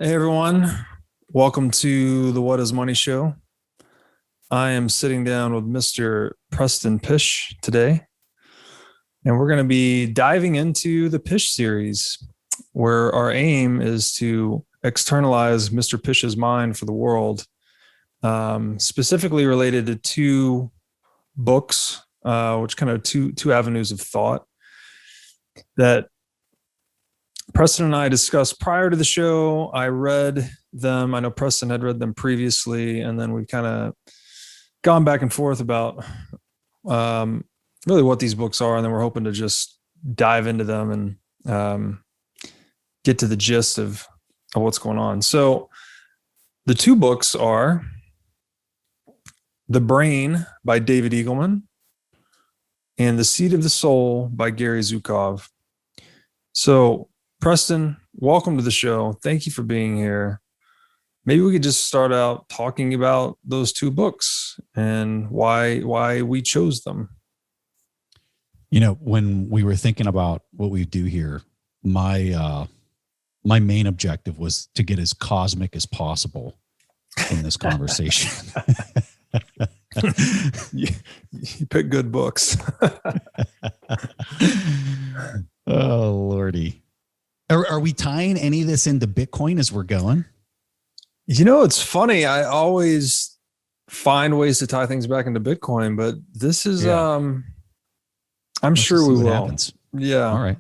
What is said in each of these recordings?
Hey everyone, welcome to the What is Money show. I am sitting down with Mr. Preston Pysh today, and we're going to be diving into the Pysh series, where our aim is to externalize Mr. Pysh's mind for the world, specifically related to two books, which kind of two avenues of thought that Preston and I discussed prior to the show. I read them. I know Preston had read them previously, and then we've kind of gone back and forth about really what these books are, and then we're hoping to just dive into them and get to the gist of what's going on. So the two books are The Brain by David Eagleman and The Seat of the Soul by Gary Zukav. So Preston, welcome to the show. Thank you for being here. Maybe we could just start out talking about those two books and why we chose them. You know, when we were thinking about what we do here, my main objective was to get as cosmic as possible in this conversation. You pick good books. Oh, Lordy. Are we tying any of this into Bitcoin as we're going? You know, it's funny. I always find ways to tie things back into Bitcoin, but this is, I'm sure we will. Happens. Yeah. All right.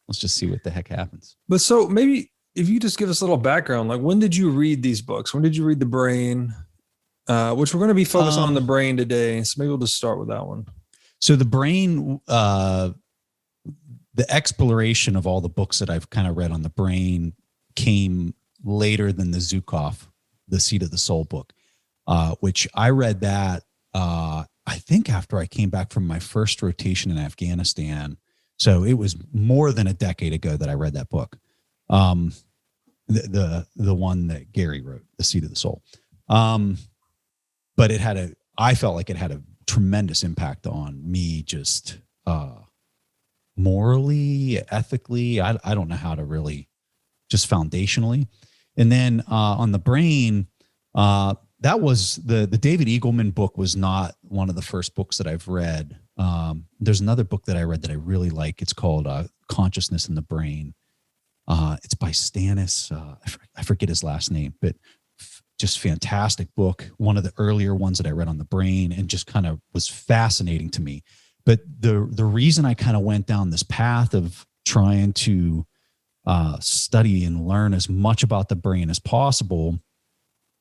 Let's just see what the heck happens. But so maybe if you just give us a little background, like when did you read these books? When did you read The Brain? Which we're going to be focused on The Brain today. So maybe we'll just start with that one. So The Brain, the exploration of all the books that I've kind of read on The Brain came later than the Zukav, The Seat of the Soul book, which I read that, I think after I came back from my first rotation in Afghanistan. So it was more than a decade ago that I read that book. The one that Gary wrote, The Seat of the Soul. But I felt like it had a tremendous impact on me, just, morally, ethically. I don't know how to really, just foundationally. And then on The Brain, that was the David Eagleman book was not one of the first books that I've read. There's another book that I read that I really like. It's called Consciousness in the Brain. It's by Stannis. I forget his last name, but just fantastic book. One of the earlier ones that I read on The Brain, and just kind of was fascinating to me. But the reason I kind of went down this path of trying to study and learn as much about the brain as possible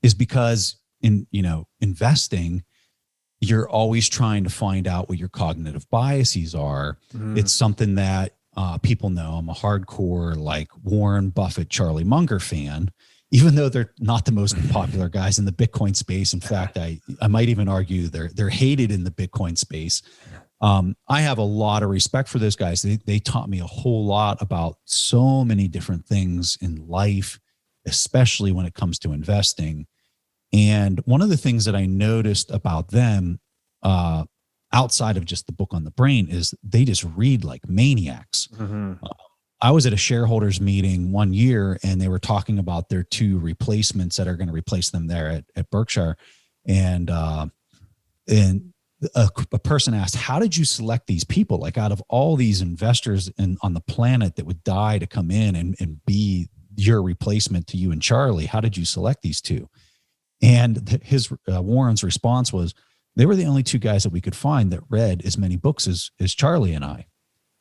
is because in investing, you're always trying to find out what your cognitive biases are. Mm. It's something that people know. I'm a hardcore like Warren Buffett, Charlie Munger fan, even though they're not the most popular guys in the Bitcoin space. In fact, I might even argue they're hated in the Bitcoin space. I have a lot of respect for those guys. They taught me a whole lot about so many different things in life, especially when it comes to investing. And one of the things that I noticed about them, outside of just the book on the brain, is they just read like maniacs. Mm-hmm. I was at a shareholders meeting one year, and they were talking about their two replacements that are going to replace them there at Berkshire. And a person asked, how did you select these people? Like, out of all these investors on the planet that would die to come in and be your replacement to you and Charlie, how did you select these two? And Warren's response was, they were the only two guys that we could find that read as many books as Charlie and I.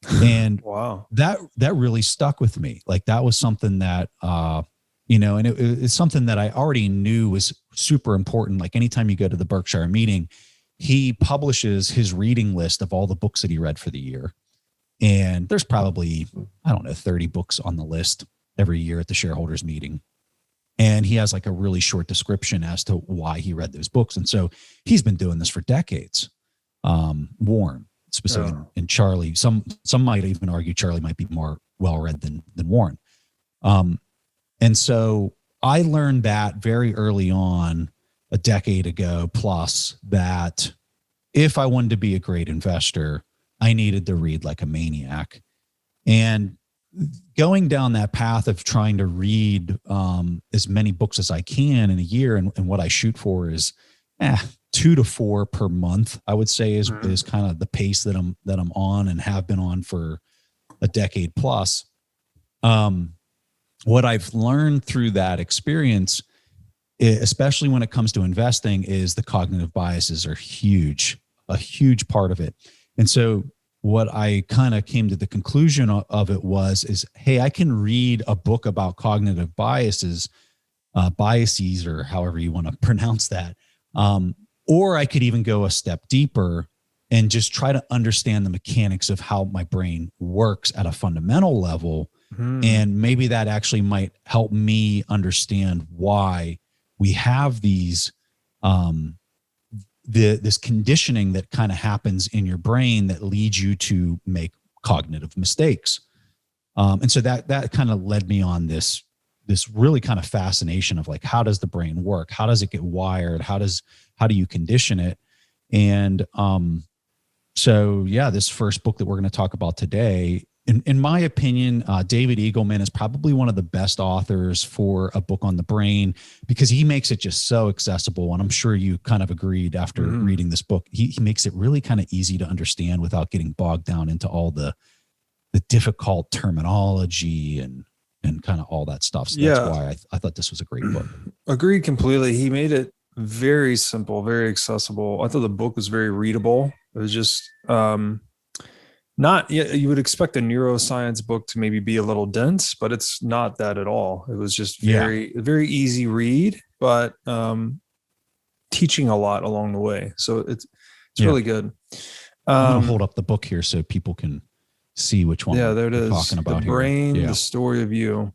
And wow, that really stuck with me. Like, that was something that, and it's something that I already knew was super important. Like, anytime you go to the Berkshire meeting, he publishes his reading list of all the books that he read for the year. And there's probably, 30 books on the list every year at the shareholders meeting. And he has like a really short description as to why he read those books. And so he's been doing this for decades. Warren specifically, and Charlie, some might even argue Charlie might be more well-read than Warren. And so I learned that very early on, a decade ago plus, that if I wanted to be a great investor, I needed to read like a maniac. And going down that path of trying to read as many books as I can in a year, and what I shoot for is 2 to 4 per month, I would say is kind of the pace that I'm on and have been on for a decade plus. What I've learned through that experience, especially when it comes to investing, is the cognitive biases are a huge part of it. And so what I kind of came to the conclusion of it is, hey, I can read a book about cognitive biases, or however you want to pronounce that. Or I could even go a step deeper and just try to understand the mechanics of how my brain works at a fundamental level. And maybe that actually might help me understand why we have these, this conditioning that kind of happens in your brain that leads you to make cognitive mistakes. And so that kind of led me on this really kind of fascination of like, how does the brain work? How does it get wired? How do you condition it? And so yeah, this first book that we're going to talk about today, in my opinion, David Eagleman is probably one of the best authors for a book on the brain, because he makes it just so accessible. And I'm sure you kind of agreed after reading this book. He makes it really kind of easy to understand without getting bogged down into all the difficult terminology and kind of all that stuff. So that's why I thought this was a great book. Agreed completely. He made it very simple, very accessible. I thought the book was very readable. It was just not, you would expect a neuroscience book to maybe be a little dense, but it's not that at all. It was just very easy read, but teaching a lot along the way. So it's really good. I'm going to hold up the book here so people can see which one there it is. Talking about The Brain, here. The Story of You.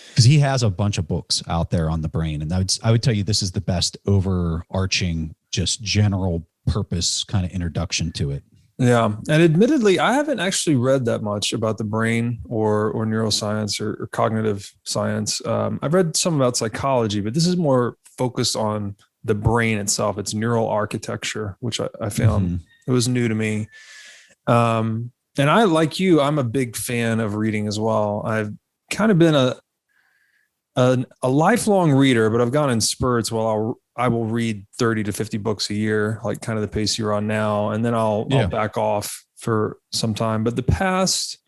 Because he has a bunch of books out there on the brain. And I would tell you this is the best overarching, just general purpose kind of introduction to it. Yeah. And admittedly, I haven't actually read that much about the brain or neuroscience or cognitive science. I've read some about psychology, but this is more focused on the brain itself. It's neural architecture, which I found it was new to me. And I, like you, I'm a big fan of reading as well. I've kind of been a lifelong reader, but I've gone in spurts. Well, I will read 30 to 50 books a year, like kind of the pace you're on now. And then I'll back off for some time. But the past,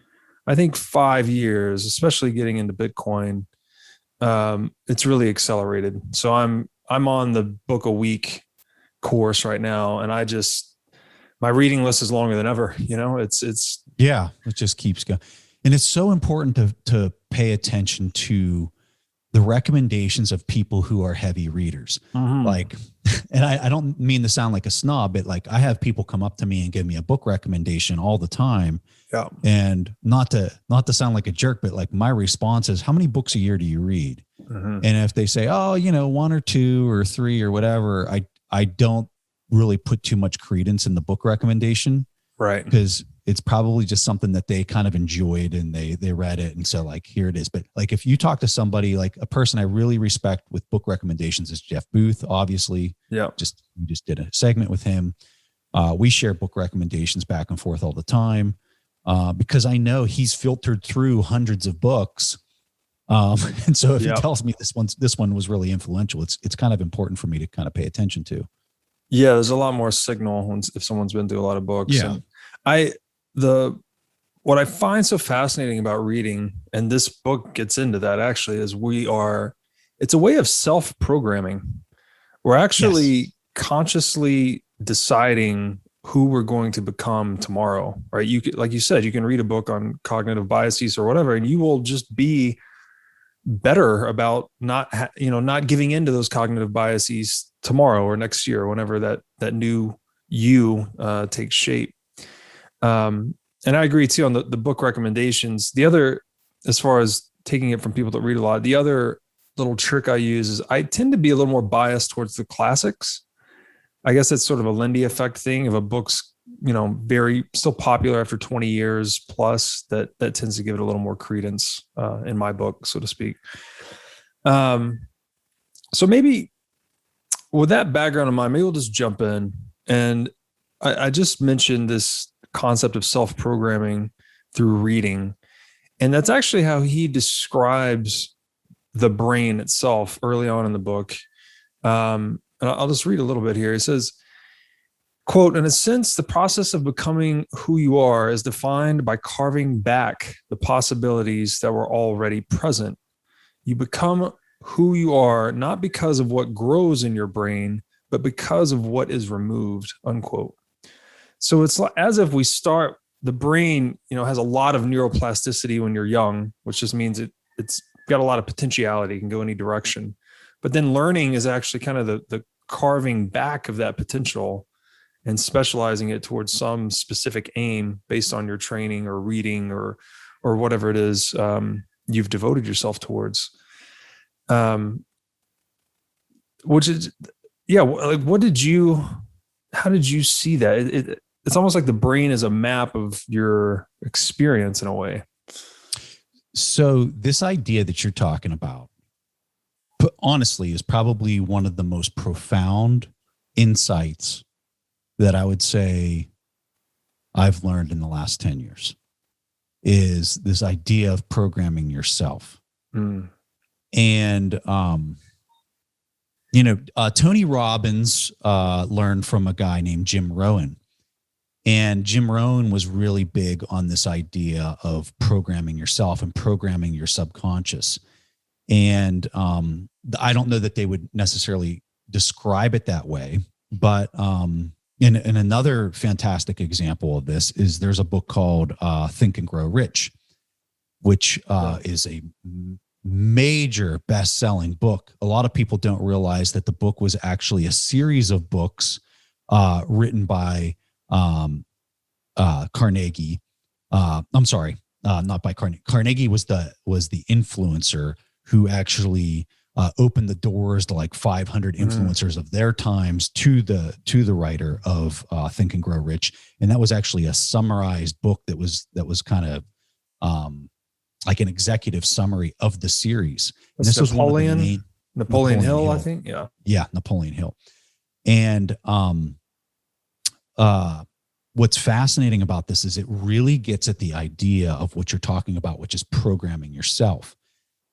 I think 5 years, especially getting into Bitcoin, it's really accelerated. So I'm on the book a week course right now. And my reading list is longer than ever. It just keeps going. And it's so important to pay attention to the recommendations of people who are heavy readers. Like, and I don't mean to sound like a snob, but like I have people come up to me and give me a book recommendation all the time. Yeah. And not to sound like a jerk, but like my response is, how many books a year do you read? And if they say, 1 or 2 or 3 or whatever, I don't really put too much credence in the book recommendation. Right. Because it's probably just something that they kind of enjoyed and they read it. And so like, here it is. But like, if you talk to somebody, like a person I really respect with book recommendations is Jeff Booth, obviously. Yeah. We just did a segment with him. We share book recommendations back and forth all the time because I know he's filtered through hundreds of books. And so if he tells me this one was really influential, it's kind of important for me to kind of pay attention to. Yeah. There's a lot more signal if someone's been through a lot of books. Yeah. And what I find so fascinating about reading, and this book gets into that actually, is it's a way of self-programming. We're actually consciously deciding who we're going to become tomorrow, right? Like you said, you can read a book on cognitive biases or whatever, and you will just be better about not giving into those cognitive biases tomorrow or next year, or whenever that new you takes shape. And I agree too on the book recommendations. The other, as far as taking it from people that read a lot, the other little trick I use is I tend to be a little more biased towards the classics. I guess it's sort of a Lindy effect thing. If a book's, very still popular after 20 years plus, that tends to give it a little more credence in my book, so to speak. So maybe with that background in mind, maybe we'll just jump in. And I just mentioned this concept of self-programming through reading. And that's actually how he describes the brain itself early on in the book. And I'll just read a little bit here. It says, quote, in a sense, the process of becoming who you are is defined by carving back the possibilities that were already present. You become who you are, not because of what grows in your brain, but because of what is removed, unquote. So it's as if we start, the brain, has a lot of neuroplasticity when you're young, which just means it's got a lot of potentiality, can go any direction. But then learning is actually kind of the carving back of that potential and specializing it towards some specific aim based on your training or reading or whatever it is you've devoted yourself towards. Which is, yeah. Like, how did you see that? It's almost like the brain is a map of your experience in a way. So this idea that you're talking about, honestly, is probably one of the most profound insights that I would say I've learned in the last 10 years, is this idea of programming yourself. And, Tony Robbins learned from a guy named Jim Rohn. And Jim Rohn was really big on this idea of programming yourself and programming your subconscious. And I don't know that they would necessarily describe it that way, but in another fantastic example of this is there's a book called Think and Grow Rich, which is a major best-selling book. A lot of people don't realize that the book was actually a series of books written by Carnegie. I'm sorry, not by Carnegie. Carnegie was the influencer who actually opened the doors to like 500 influencers of their times to the writer of Think and Grow Rich, and that was actually a summarized book that was kind of like an executive summary of the series. And this was Napoleon Hill, I think. Yeah, Napoleon Hill. And what's fascinating about this is it really gets at the idea of what you're talking about, which is programming yourself.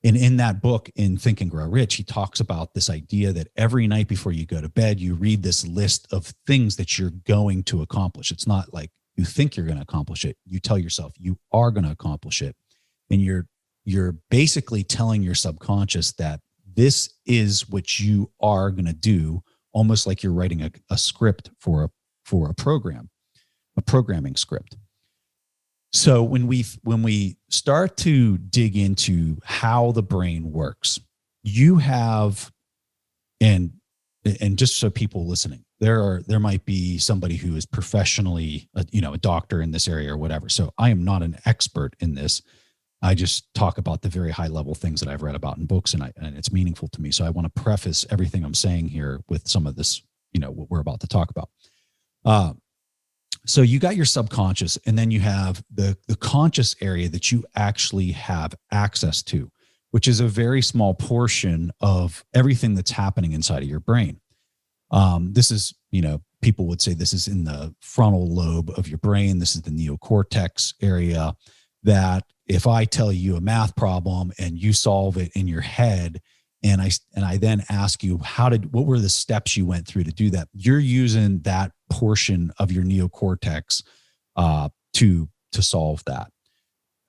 And in that book, in Think and Grow Rich, he talks about this idea that every night before you go to bed, you read this list of things that you're going to accomplish. It's not like you think you're going to accomplish it. You tell yourself you are going to accomplish it. And you're basically telling your subconscious that this is what you are going to do, almost like you're writing a script for a program, a programming script. So when we start to dig into how the brain works, you have, and just so people listening, there might be somebody who is professionally, a doctor in this area or whatever. So I am not an expert in this. I just talk about the very high level things that I've read about in books, and it's meaningful to me. So I want to preface everything I'm saying here with some of this, what we're about to talk about. So you got your subconscious, and then you have the conscious area that you actually have access to, which is a very small portion of everything that's happening inside of your brain. This is, people would say this is in the frontal lobe of your brain. This is the neocortex area, that if I tell you a math problem and you solve it in your head, and I then ask you what were the steps you went through to do that, you're using that portion of your neocortex to solve that.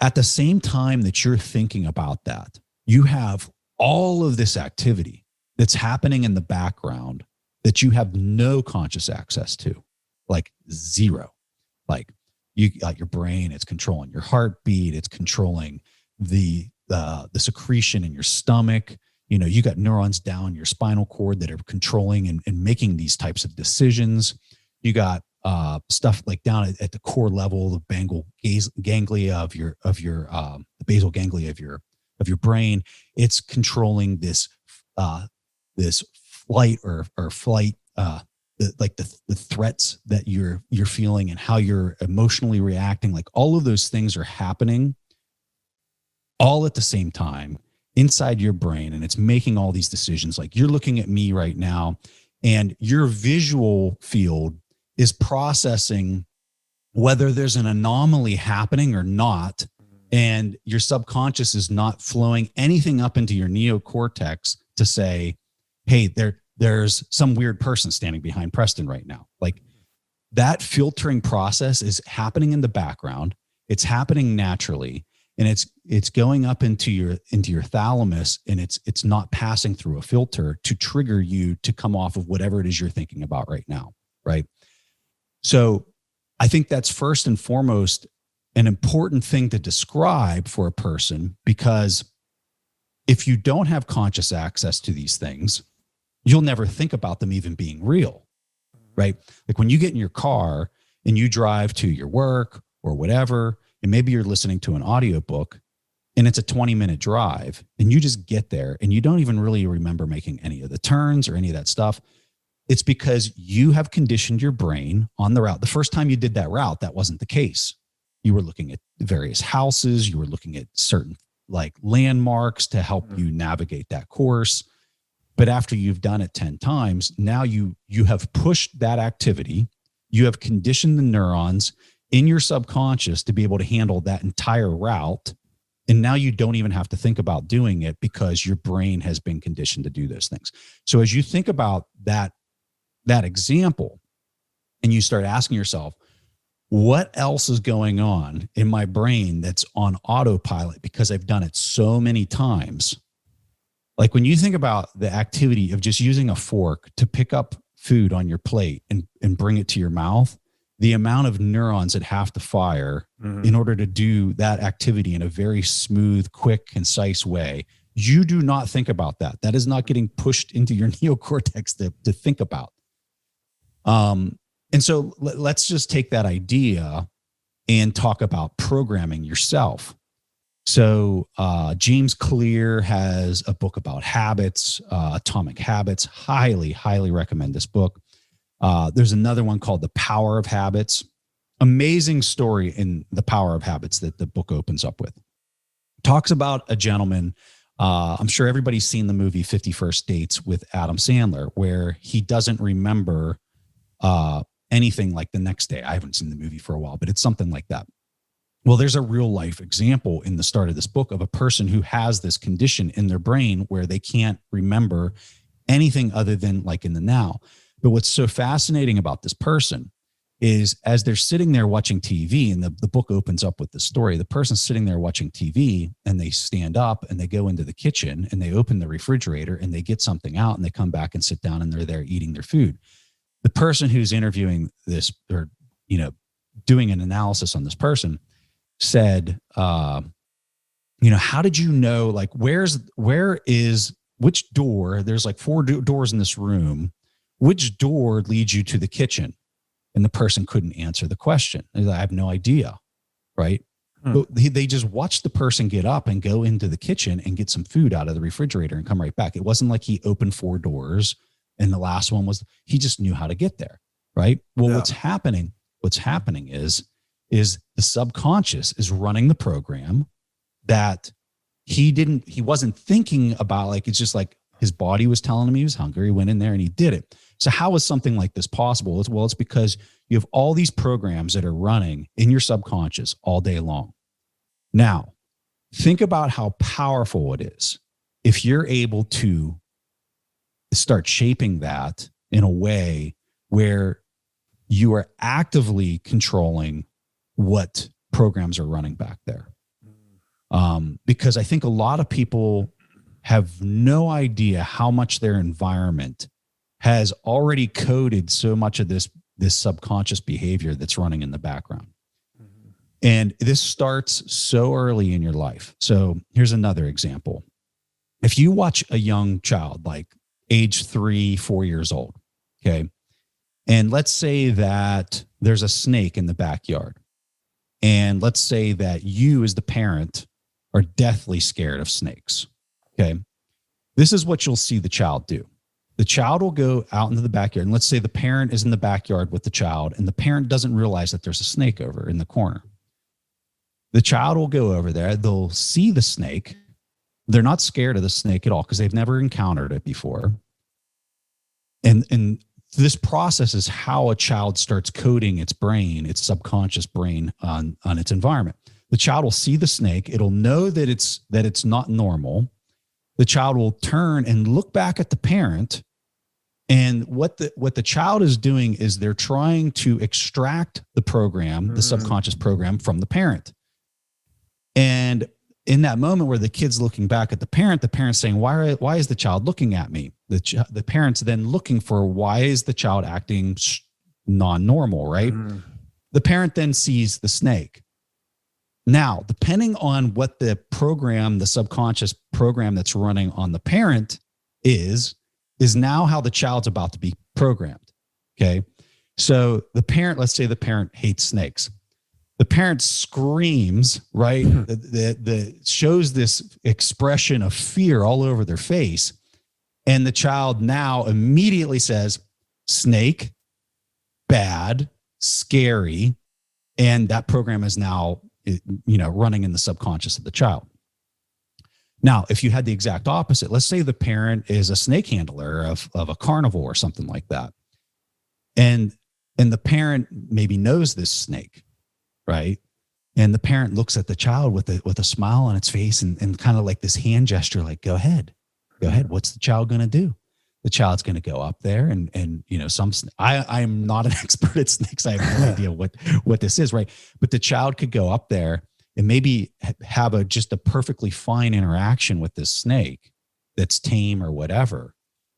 At the same time that you're thinking about that, you have all of this activity that's happening in the background that you have no conscious access to, like zero. Like you got your brain, it's controlling your heartbeat, it's controlling the secretion in your stomach. You got neurons down your spinal cord that are controlling and making these types of decisions. You got stuff like down at the core level, the basal ganglia the basal ganglia of your brain. It's controlling this flight or flight, the threats that you're feeling and how you're emotionally reacting. Like all of those things are happening all at the same time inside your brain, and it's making all these decisions. Like you're looking at me right now, and your visual field is processing whether there's an anomaly happening or not, And your subconscious is not flowing anything up into your neocortex to say, hey, there's some weird person standing behind Preston right now. Like, that filtering process is happening in the background. It's happening naturally, and it's going up into your thalamus, and it's not passing through a filter to trigger you to come off of whatever it is you're thinking about right now, right? So I think that's first and foremost an important thing to describe for a person, because if you don't have conscious access to these things, you'll never think about them even being real, right? Like when you get in your car and you drive to your work or whatever, and maybe you're listening to an audiobook and it's a 20-minute drive, and you just get there and you don't even really remember making any of the turns or any of that stuff. It's because you have conditioned your brain on the route. The first time you did that route, that wasn't the case. You were looking at various houses. You were looking at certain like landmarks to help you navigate that course. But after you've done it 10 times, now you have pushed that activity. You have conditioned the neurons in your subconscious to be able to handle that entire route. And now you don't even have to think about doing it because your brain has been conditioned to do those things. So as you think about that example, and you start asking yourself, what else is going on in my brain that's on autopilot because I've done it so many times? Like when you think about the activity of just using a fork to pick up food on your plate and bring it to your mouth, the amount of neurons that have to fire in order to do that activity in a very smooth, quick, concise way, you do not think about that. That is not getting pushed into your neocortex to think about. And so let's just take that idea and talk about programming yourself. So James Clear has a book about habits, Atomic Habits. Highly, highly recommend this book. There's another one called The Power of Habits. Amazing story in The Power of Habits that the book opens up with. Talks about a gentleman. I'm sure everybody's seen the movie 50 First Dates with Adam Sandler, where he doesn't remember anything like the next day. I haven't seen the movie for a while, but it's something like that. Well, there's a real life example in the start of this book of a person who has this condition in their brain where they can't remember anything other than like in the now. But what's so fascinating about this person is as they're sitting there watching TV, and the book opens up with the story, the person's sitting there watching TV and they stand up and they go into the kitchen and they open the refrigerator and they get something out and they come back and sit down and they're there eating their food. The person who's interviewing this or, doing an analysis on this person said, how did you know, like, which door, there's like 4 doors in this room, which door leads you to the kitchen? And the person couldn't answer the question. I have no idea. Right. But they just watched the person get up and go into the kitchen and get some food out of the refrigerator and come right back. It wasn't like he opened 4 doors and the last one was, he just knew how to get there. Right. Well, yeah. What's happening is the subconscious is running the program that he wasn't thinking about. Like, it's just like his body was telling him he was hungry. He went in there and he did it. So how is something like this possible? Well, it's because you have all these programs that are running in your subconscious all day long. Now, think about how powerful it is if you're able to start shaping that in a way where you are actively controlling what programs are running back there. Because I think a lot of people have no idea how much their environment has already coded so much of this subconscious behavior that's running in the background. And this starts so early in your life. So here's another example. If you watch a young child, like age 3, 4 years old, okay, and let's say that there's a snake in the backyard, and let's say that you as the parent are deathly scared of snakes, okay, this is what you'll see the child do. The child will go out into the backyard, and let's say the parent is in the backyard with the child, and the parent doesn't realize that there's a snake over in the corner. The child will go over there. They'll see the snake. They're not scared of the snake at all because they've never encountered it before. And this process is how a child starts coding its brain, its subconscious brain on its environment. The child will see the snake. It'll know that it's not normal. The child will turn and look back at the parent. And what the child is doing is they're trying to extract the program, the subconscious program, from the parent. And in that moment where the kid's looking back at the parent's saying, why is the child looking at me? The parent's then looking for, why is the child acting non-normal, right? The parent then sees the snake. Now, depending on what the program, the subconscious program that's running on the parent is now how the child's about to be programmed. Okay. So the parent, let's say the parent hates snakes. The parent screams, right? The shows this expression of fear all over their face. And the child now immediately says, snake, bad, scary. And that program is now, running in the subconscious of the child. Now, if you had the exact opposite, let's say the parent is a snake handler of a carnivore or something like that. And the parent maybe knows this snake, right? And the parent looks at the child with a smile on its face and kind of like this hand gesture, like, go ahead. What's the child going to do? The child's going to go up there and I'm not an expert at snakes. I have no idea what this is, right? But the child could go up there and maybe have just a perfectly fine interaction with this snake that's tame or whatever.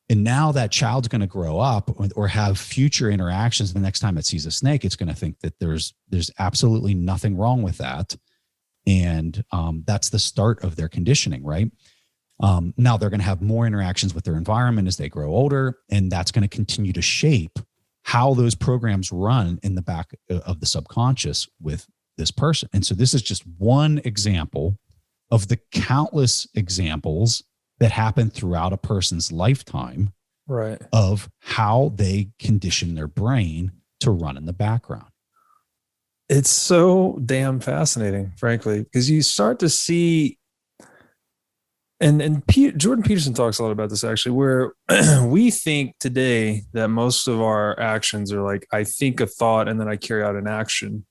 And now that child's going to grow up or have future interactions. The next time it sees a snake, it's going to think that there's absolutely nothing wrong with that. And that's the start of their conditioning, right? Now they're going to have more interactions with their environment as they grow older, and that's going to continue to shape how those programs run in the back of the subconscious with this person. And so this is just one example of the countless examples that happen throughout a person's lifetime, right, of how they condition their brain to run in the background. It's so damn fascinating, frankly, because you start to see, and Jordan Peterson talks a lot about this actually, where we think today that most of our actions are like, I think a thought and then I carry out an action.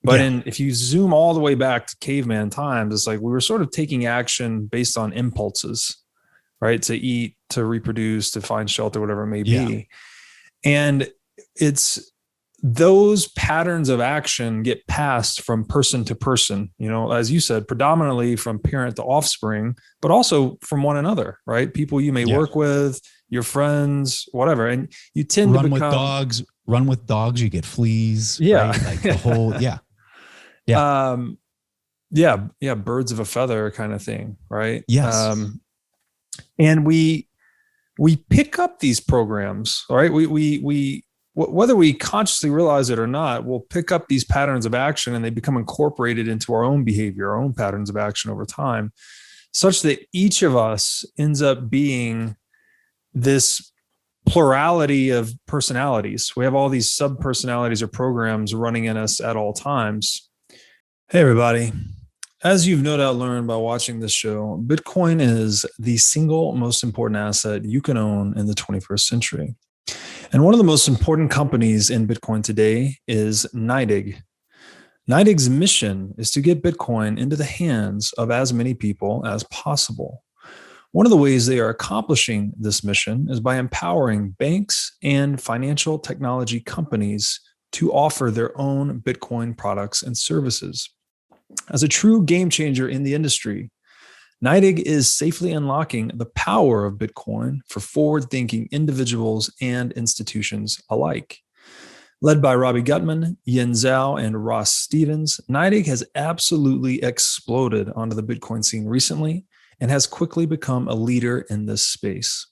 But if you zoom all the way back to caveman times, it's like we were sort of taking action based on impulses, right? To eat, to reproduce, to find shelter, whatever it may be. And it's those patterns of action get passed from person to person, as you said, predominantly from parent to offspring, but also from one another, right? People you may work with, your friends, whatever. And you tend to become... Run with dogs, you get fleas. Yeah. Right? Like the whole, birds of a feather kind of thing, right? Yes. And we pick up these programs, all right? We whether we consciously realize it or not, we'll pick up these patterns of action and they become incorporated into our own behavior, our own patterns of action over time, such that each of us ends up being this plurality of personalities. We have all these sub-personalities or programs running in us at all times. Hey, everybody. As you've no doubt learned by watching this show, Bitcoin is the single most important asset you can own in the 21st century. And one of the most important companies in Bitcoin today is NYDIG. NYDIG's mission is to get Bitcoin into the hands of as many people as possible. One of the ways they are accomplishing this mission is by empowering banks and financial technology companies to offer their own Bitcoin products and services. As a true game changer in the industry, NYDIG is safely unlocking the power of Bitcoin for forward-thinking individuals and institutions alike. Led by Robbie Gutman, Yin Zhao, and Ross Stevens, NYDIG has absolutely exploded onto the Bitcoin scene recently and has quickly become a leader in this space.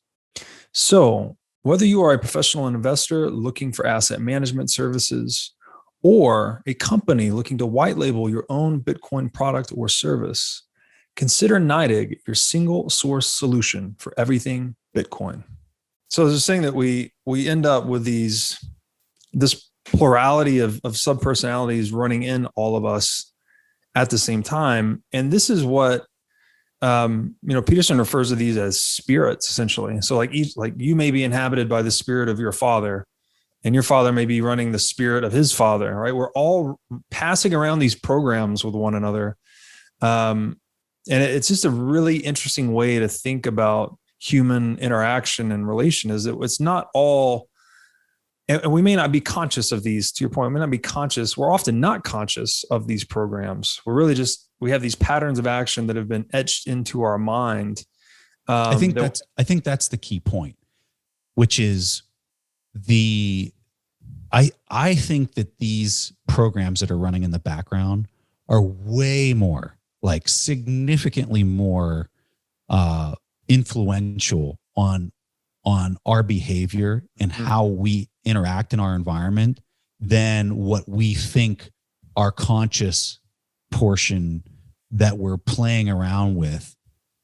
So, whether you are a professional investor looking for asset management services or a company looking to white label your own Bitcoin product or service, consider NYDIG your single source solution for everything Bitcoin. So there's a saying that we end up with this plurality of sub-personalities running in all of us at the same time. And this is what, Peterson refers to these as spirits, essentially. So like you may be inhabited by the spirit of your father, and your father may be running the spirit of his father, right? We're all passing around these programs with one another. And it's just a really interesting way to think about human interaction and relation, is that it's not all, and we may not be conscious of these, to your point, we may not be conscious. We're often not conscious of these programs. We're really just, we have these patterns of action that have been etched into our mind. I think that's the key point, which is I think that these programs that are running in the background are way more, like significantly more influential on our behavior and how we interact in our environment than what we think our conscious portion that we're playing around with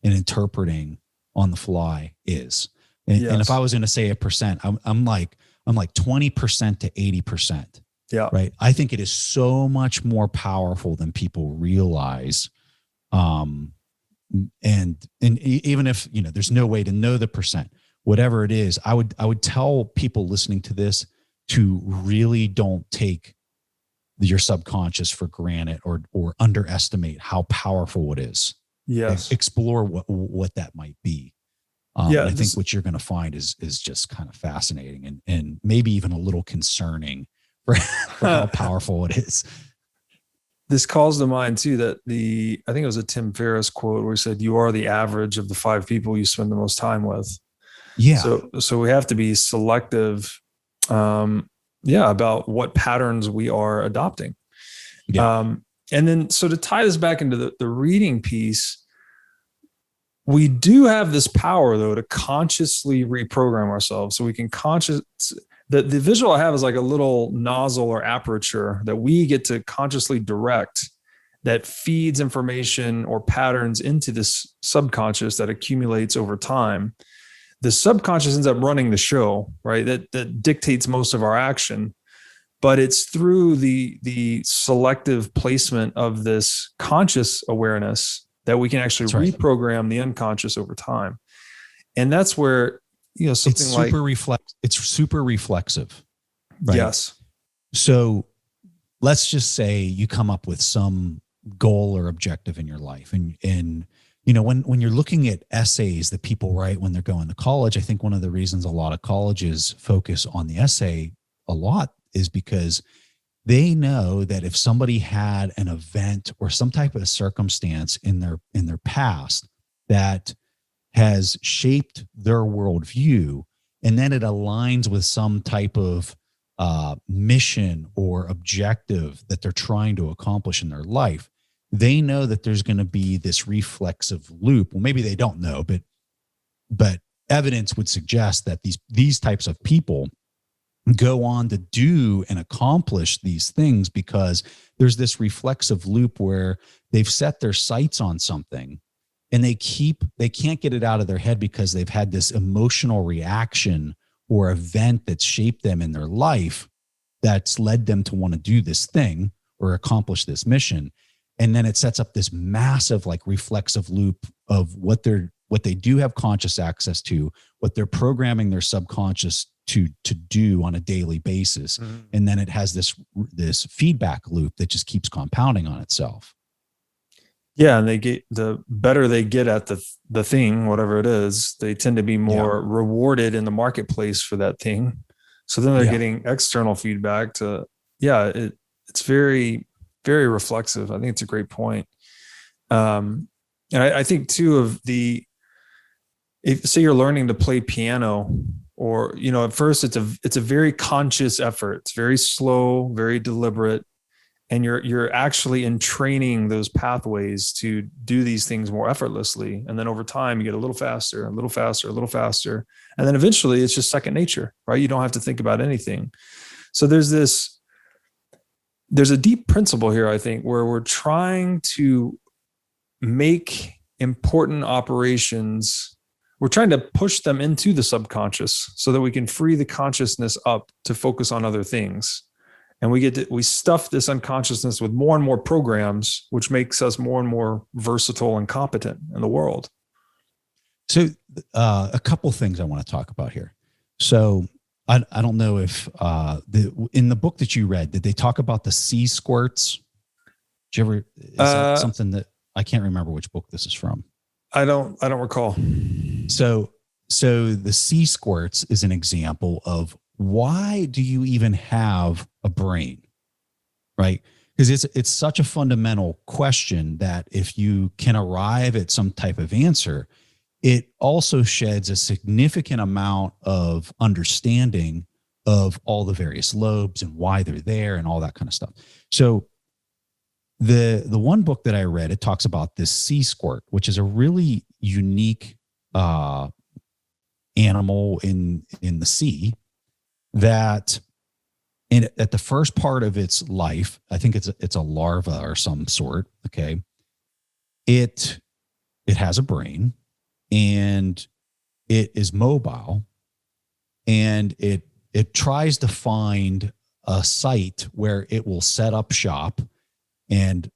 and interpreting on the fly is. And if I was going to say a percent, I'm like 20% to 80%. Yeah. Right. I think it is so much more powerful than people realize. And even if, there's no way to know the percent, whatever it is, I would tell people listening to this to really don't take your subconscious for granted or underestimate how powerful it is. Yes. Explore what that might be. I think what you're going to find is just kind of fascinating and maybe even a little concerning for how powerful it is. This calls to mind too that I think it was a Tim Ferriss quote where he said, "You are the average of the 5 people you spend the most time with." Yeah. So we have to be selective, about what patterns we are adopting. Yeah. And then, so to tie this back into the reading piece, we do have this power though to consciously reprogram ourselves. So we can the visual I have is like a little nozzle or aperture that we get to consciously direct that feeds information or patterns into this subconscious that accumulates over time. The subconscious ends up running the show, right? That dictates most of our action, but it's through the selective placement of this conscious awareness that we can actually reprogram the unconscious over time. And that's where, something it's super reflexive. Right? Yes. So let's just say you come up with some goal or objective in your life. And when you're looking at essays that people write when they're going to college, I think one of the reasons a lot of colleges focus on the essay a lot is because they know that if somebody had an event or some type of circumstance in their past that has shaped their worldview, and then it aligns with some type of mission or objective that they're trying to accomplish in their life, they know that there's going to be this reflexive loop. Well, maybe they don't know, but evidence would suggest that these types of people go on to do and accomplish these things because there's this reflexive loop where they've set their sights on something and they can't get it out of their head because they've had this emotional reaction or event that's shaped them in their life that's led them to want to do this thing or accomplish this mission. And then it sets up this massive reflexive loop of what they do have conscious access to, what they're programming their subconscious to do on a daily basis. Mm-hmm. And then it has this feedback loop that just keeps compounding on itself. Yeah. And the better they get at the thing, whatever it is, they tend to be more rewarded in the marketplace for that thing. So then they're getting external feedback it's very, very reflexive. I think it's a great point. And I think too if say you're learning to play piano, or, at first it's a very conscious effort. It's very slow, very deliberate. And you're actually entraining those pathways to do these things more effortlessly. And then over time you get a little faster, a little faster, a little faster. And then eventually it's just second nature, right? You don't have to think about anything. So there's a deep principle here, I think, where we're trying to make important operations, we're trying to push them into the subconscious so that we can free the consciousness up to focus on other things. And we stuff this unconsciousness with more and more programs, which makes us more and more versatile and competent in the world. So a couple things I want to talk about here. So I don't know if in the book that you read, did they talk about the sea squirts? Did you ever, is that something that I can't remember which book this is from? I don't recall. So the sea squirts is an example of why do you even have a brain, right? Because it's such a fundamental question that if you can arrive at some type of answer, it also sheds a significant amount of understanding of all the various lobes and why they're there and all that kind of stuff. So the one book that I read, it talks about this sea squirt, which is a really unique animal in the sea that at the first part of its life, I think it's a larva or some sort. Okay. It has a brain and it is mobile, and it tries to find a site where it will set up shop and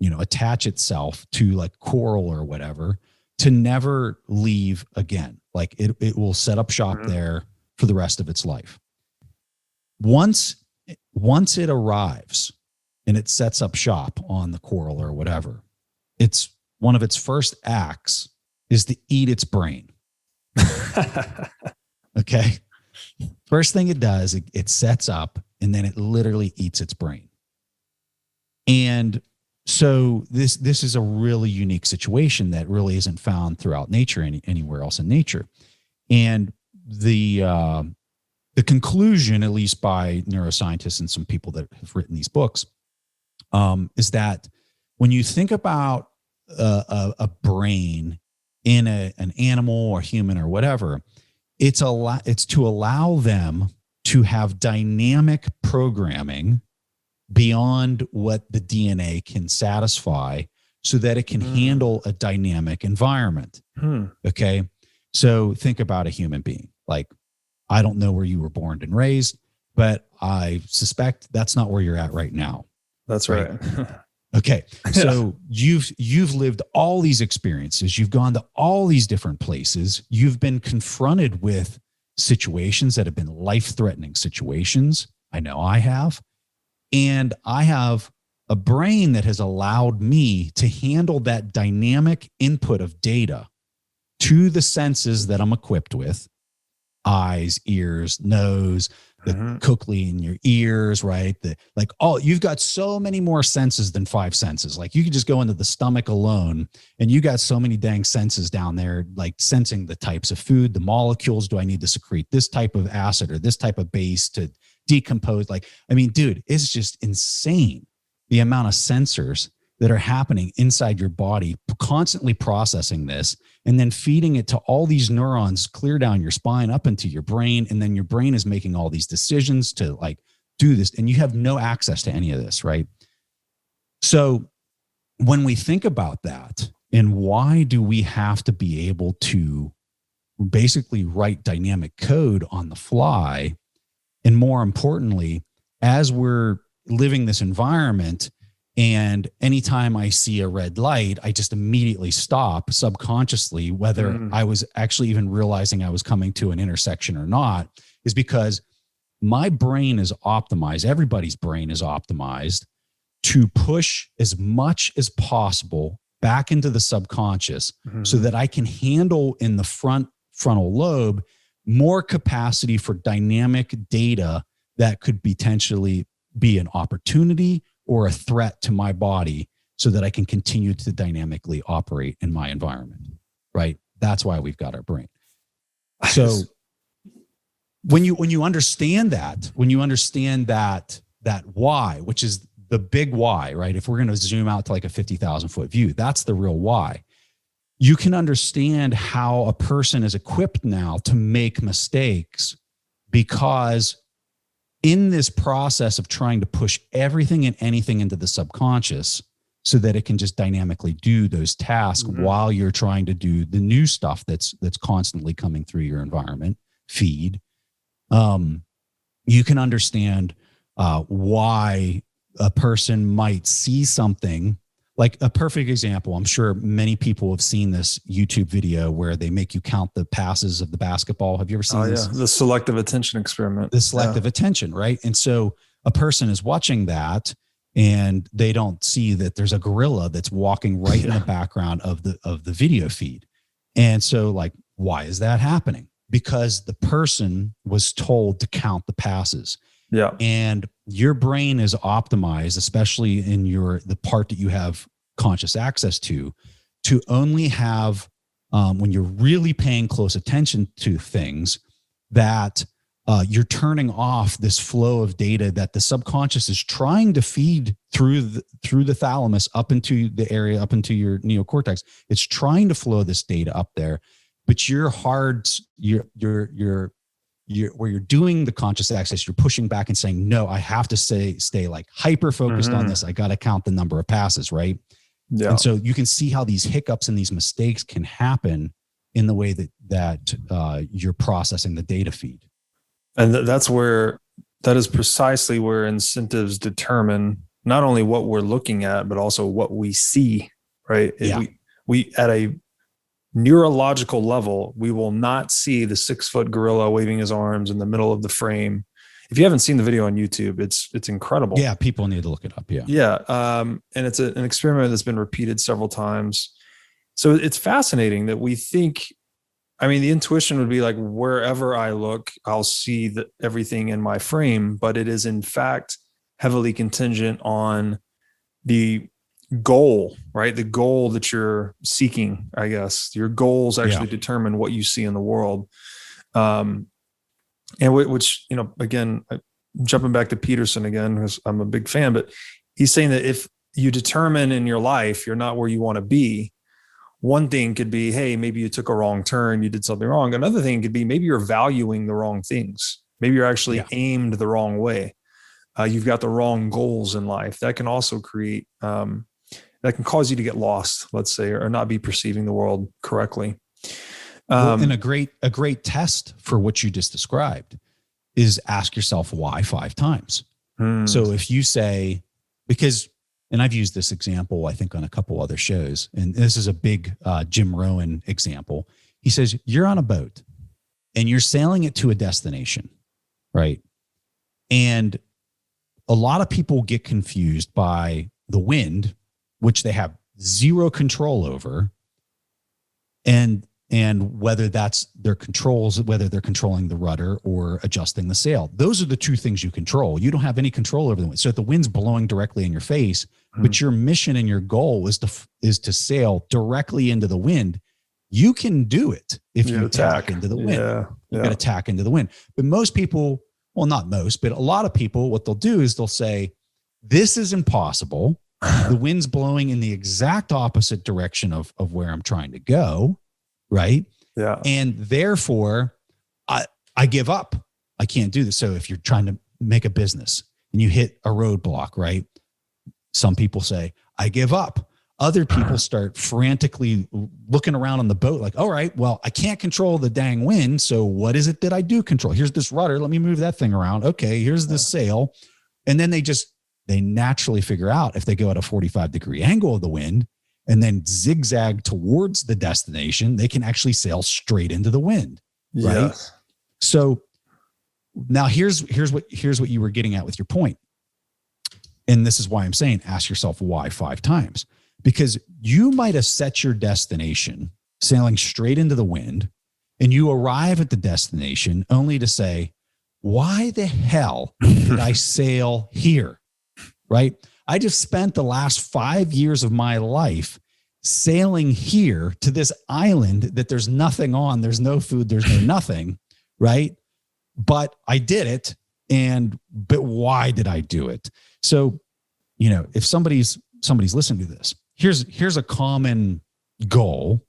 attach itself to like coral or whatever to never leave again. Like it will set up shop there for the rest of its life. Once it arrives and it sets up shop on the coral or whatever, it's one of its first acts is to eat its brain. Okay. First thing it does, it sets up and then it literally eats its brain. And so this is a really unique situation that really isn't found throughout nature anywhere else in nature. And the conclusion, at least by neuroscientists and some people that have written these books, is that when you think about a brain in an animal or human or whatever, it's to allow them to have dynamic programming beyond what the DNA can satisfy so that it can handle a dynamic environment. Okay. So think about a human being. Like, I don't know where you were born and raised, but I suspect that's not where you're at right now. That's right. Okay. So you've lived all these experiences. You've gone to all these different places. You've been confronted with situations that have been life-threatening situations. I know I have. And I have a brain that has allowed me to handle that dynamic input of data to the senses that I'm equipped with: eyes, ears, nose, the cochlea in your ears, right? You've got so many more senses than 5 senses. Like, you could just go into the stomach alone and you got so many dang senses down there, like sensing the types of food, the molecules. Do I need to secrete this type of acid or this type of base to decompose? Like, I mean, dude, it's just insane the amount of sensors that are happening inside your body, constantly processing this and then feeding it to all these neurons clear down your spine up into your brain. And then your brain is making all these decisions to like do this, and you have no access to any of this, right? So when we think about that, and why do we have to be able to basically write dynamic code on the fly? And more importantly, as we're living this environment, and anytime I see a red light, I just immediately stop subconsciously, whether I was actually even realizing I was coming to an intersection or not, is because my brain is optimized. Everybody's brain is optimized to push as much as possible back into the subconscious so that I can handle in the frontal lobe more capacity for dynamic data that could potentially be an opportunity or a threat to my body, so that I can continue to dynamically operate in my environment, right? That's why we've got our brain. So when you understand that, that why, which is the big why, right? If we're going to zoom out to like a 50,000 foot view, that's the real why. You can understand how a person is equipped now to make mistakes, because in this process of trying to push everything and anything into the subconscious so that it can just dynamically do those tasks while you're trying to do the new stuff that's constantly coming through your environment feed, you can understand why a person might see something like a perfect example. I'm sure many people have seen this YouTube video where they make you count the passes of the basketball. Have you ever seen this? The selective attention experiment. The selective attention, right? And so a person is watching that and they don't see that there's a gorilla that's walking right in the background of the video feed. And so like, why is that happening? Because the person was told to count the passes. Yeah. And your brain is optimized, especially in the part that you have conscious access to only have, when you're really paying close attention to things, that you're turning off this flow of data that the subconscious is trying to feed through the thalamus up into the area, up into your neocortex. It's trying to flow this data up there, but your heart's, where you're doing the conscious access, you're pushing back and saying, no, I have to stay like hyper focused on this. I got to count the number of passes. Right. Yeah. And so you can see how these hiccups and these mistakes can happen in the way that you're processing the data feed. And that is precisely where incentives determine not only what we're looking at, but also what we see, right? Yeah. We at a neurological level, we will not see the 6-foot gorilla waving his arms in the middle of the frame. If you haven't seen the video on YouTube, it's incredible. Yeah, people need to look it up. Yeah. Yeah. And it's an experiment that's been repeated several times. So it's fascinating that we think, the intuition would be like, wherever I look, I'll see everything in my frame, but it is in fact heavily contingent on the goal, right? The goal that you're seeking, I guess. Your goals actually determine what you see in the world. And which, again, jumping back to Peterson again, because I'm a big fan, but he's saying that if you determine in your life you're not where you want to be, one thing could be, hey, maybe you took a wrong turn, you did something wrong. Another thing could be, maybe you're valuing the wrong things. Maybe you're actually aimed the wrong way. You've got the wrong goals in life. That can also create, that can cause you to get lost, let's say, or not be perceiving the world correctly. And a great test for what you just described is ask yourself why 5 times. So if you say, and I've used this example, I think, on a couple other shows, and this is a big Jim Rohn example. He says, you're on a boat and you're sailing it to a destination, right? And a lot of people get confused by the wind, which they have zero control over, and whether that's their controls, whether they're controlling the rudder or adjusting the sail. Those are the 2 things you control. You don't have any control over the wind. So if the wind's blowing directly in your face, but your mission and your goal is to sail directly into the wind, you can do it if you attack into the wind. You can attack into the wind. But most people, well, not most, but a lot of people, what they'll do is they'll say, this is impossible. The wind's blowing in the exact opposite direction of where I'm trying to go. Right. Yeah. And therefore I give up. I can't do this. So if you're trying to make a business and you hit a roadblock, right? Some people say, I give up. Other people start frantically looking around on the boat like, all right, well, I can't control the dang wind. So what is it that I do control? Here's this rudder. Let me move that thing around. Okay. Here's the sail. And then they naturally figure out, if they go at a 45-degree angle of the wind and then zigzag towards the destination, they can actually sail straight into the wind. Right. Yes. So now here's what you were getting at with your point. And this is why I'm saying, ask yourself why 5 times, because you might have set your destination sailing straight into the wind, and you arrive at the destination only to say, why the hell did I sail here? Right. I just spent the last 5 years of my life sailing here to this island that there's nothing on, there's no food, there's no nothing. Right. But I did it. But why did I do it? So, if somebody's listening to this, here's a common goal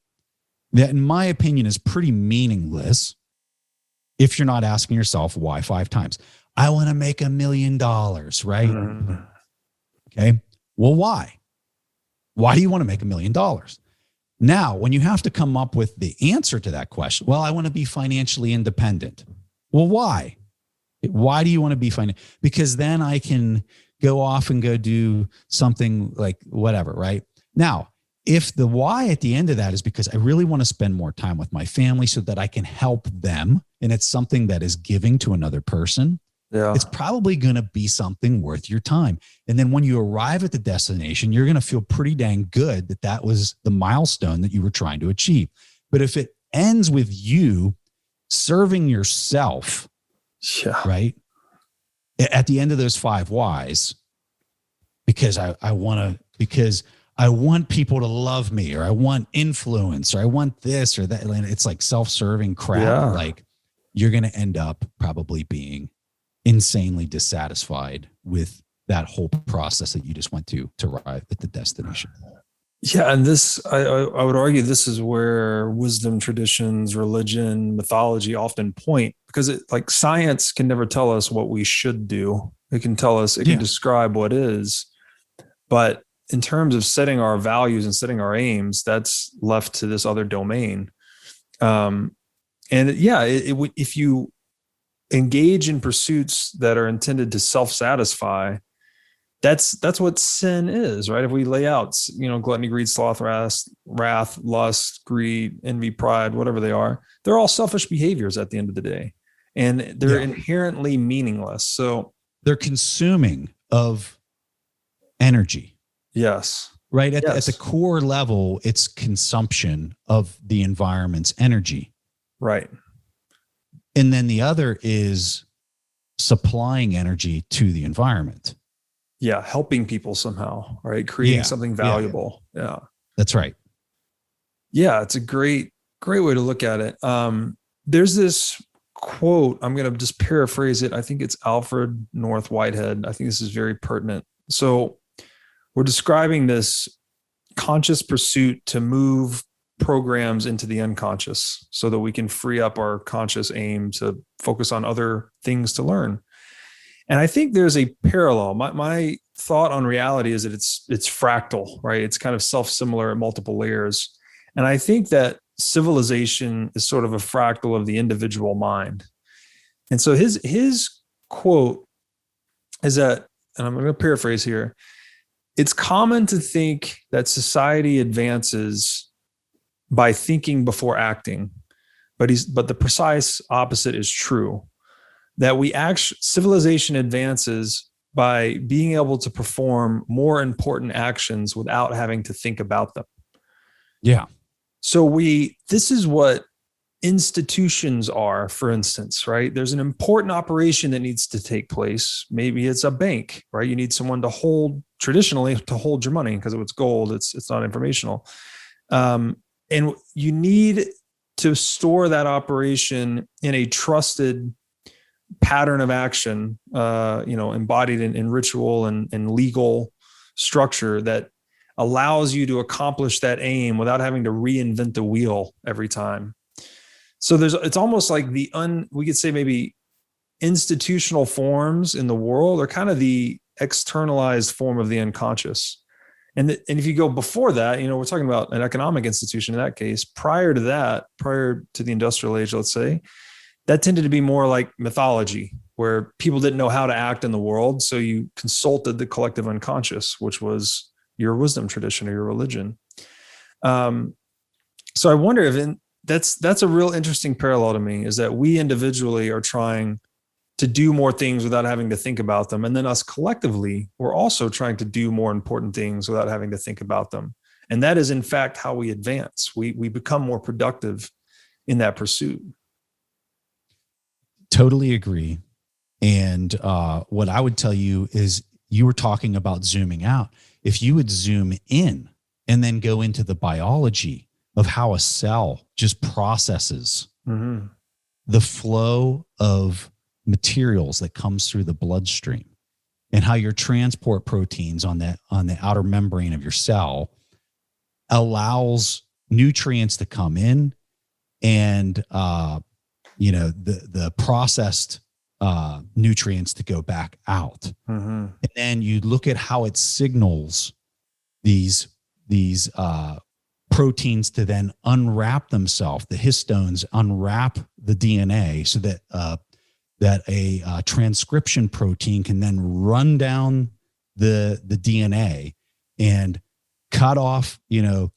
that, in my opinion, is pretty meaningless if you're not asking yourself why 5 times. I want to make $1 million, right? Mm-hmm. Okay. Well, why? Why do you want to make $1 million? Now, when you have to come up with the answer to that question, well, I want to be financially independent. Well, why? Why do you want to be financial? Because then I can go off and go do something like whatever, right? Now, if the why at the end of that is because I really want to spend more time with my family so that I can help them, and it's something that is giving to another person, it's probably going to be something worth your time. And then when you arrive at the destination, you're going to feel pretty dang good that that was the milestone that you were trying to achieve. But if it ends with you serving yourself, right, at the end of those 5 whys, because I want people to love me, or I want influence, or I want this or that. And it's like self-serving crap. Like, you're going to end up probably being insanely dissatisfied with that whole process that you just went to arrive at the destination. Yeah. And this, I would argue this is where wisdom traditions, religion, mythology often point, because like science can never tell us what we should do. It can tell us, it can describe what is, but in terms of setting our values and setting our aims, that's left to this other domain. If you engage in pursuits that are intended to self-satisfy, that's what sin is, right? If we lay out, gluttony, greed, sloth, wrath, lust, greed, envy, pride, whatever they are, they're all selfish behaviors at the end of the day, and they're inherently meaningless. So they're consuming of energy. Yes. Right. At the core level, it's consumption of the environment's energy. Right. And then the other is supplying energy to the environment. Yeah. Helping people somehow, right? Creating something valuable. Yeah. That's right. Yeah. It's a great way to look at it. There's this quote, I'm going to just paraphrase it. I think it's Alfred North Whitehead. I think this is very pertinent. So we're describing this conscious pursuit to move programs into the unconscious so that we can free up our conscious aim to focus on other things to learn. And I think there's a parallel. My thought on reality is that it's fractal, right? It's kind of self-similar at multiple layers. And I think that civilization is sort of a fractal of the individual mind. And so his quote is that, and I'm going to paraphrase here, it's common to think that society advances by thinking before acting, but the precise opposite is true. That civilization advances by being able to perform more important actions without having to think about them. Yeah. So this is what institutions are, for instance, right? There's an important operation that needs to take place. Maybe it's a bank, right? You need someone to hold your money, because if it's gold, it's not informational. And you need to store that operation in a trusted pattern of action, embodied in ritual and legal structure that allows you to accomplish that aim without having to reinvent the wheel every time. So it's almost like we could say maybe institutional forms in the world are kind of the externalized form of the unconscious. And if you go before that, we're talking about an economic institution in that case. Prior to the industrial age, let's say, that tended to be more like mythology, where people didn't know how to act in the world. So you consulted the collective unconscious, which was your wisdom tradition or your religion. So I wonder if that's a real interesting parallel to me, is that we individually are trying to do more things without having to think about them. And then us collectively, we're also trying to do more important things without having to think about them. And that is in fact how we advance. We become more productive in that pursuit. Totally agree. And what I would tell you is, you were talking about zooming out. If you would zoom in and then go into the biology of how a cell just processes the flow of materials that comes through the bloodstream, and how your transport proteins on the outer membrane of your cell allows nutrients to come in, and the processed nutrients to go back out. And then you look at how it signals these proteins to then unwrap themselves. The histones unwrap the DNA so that a transcription protein can then run down the DNA and cut off, the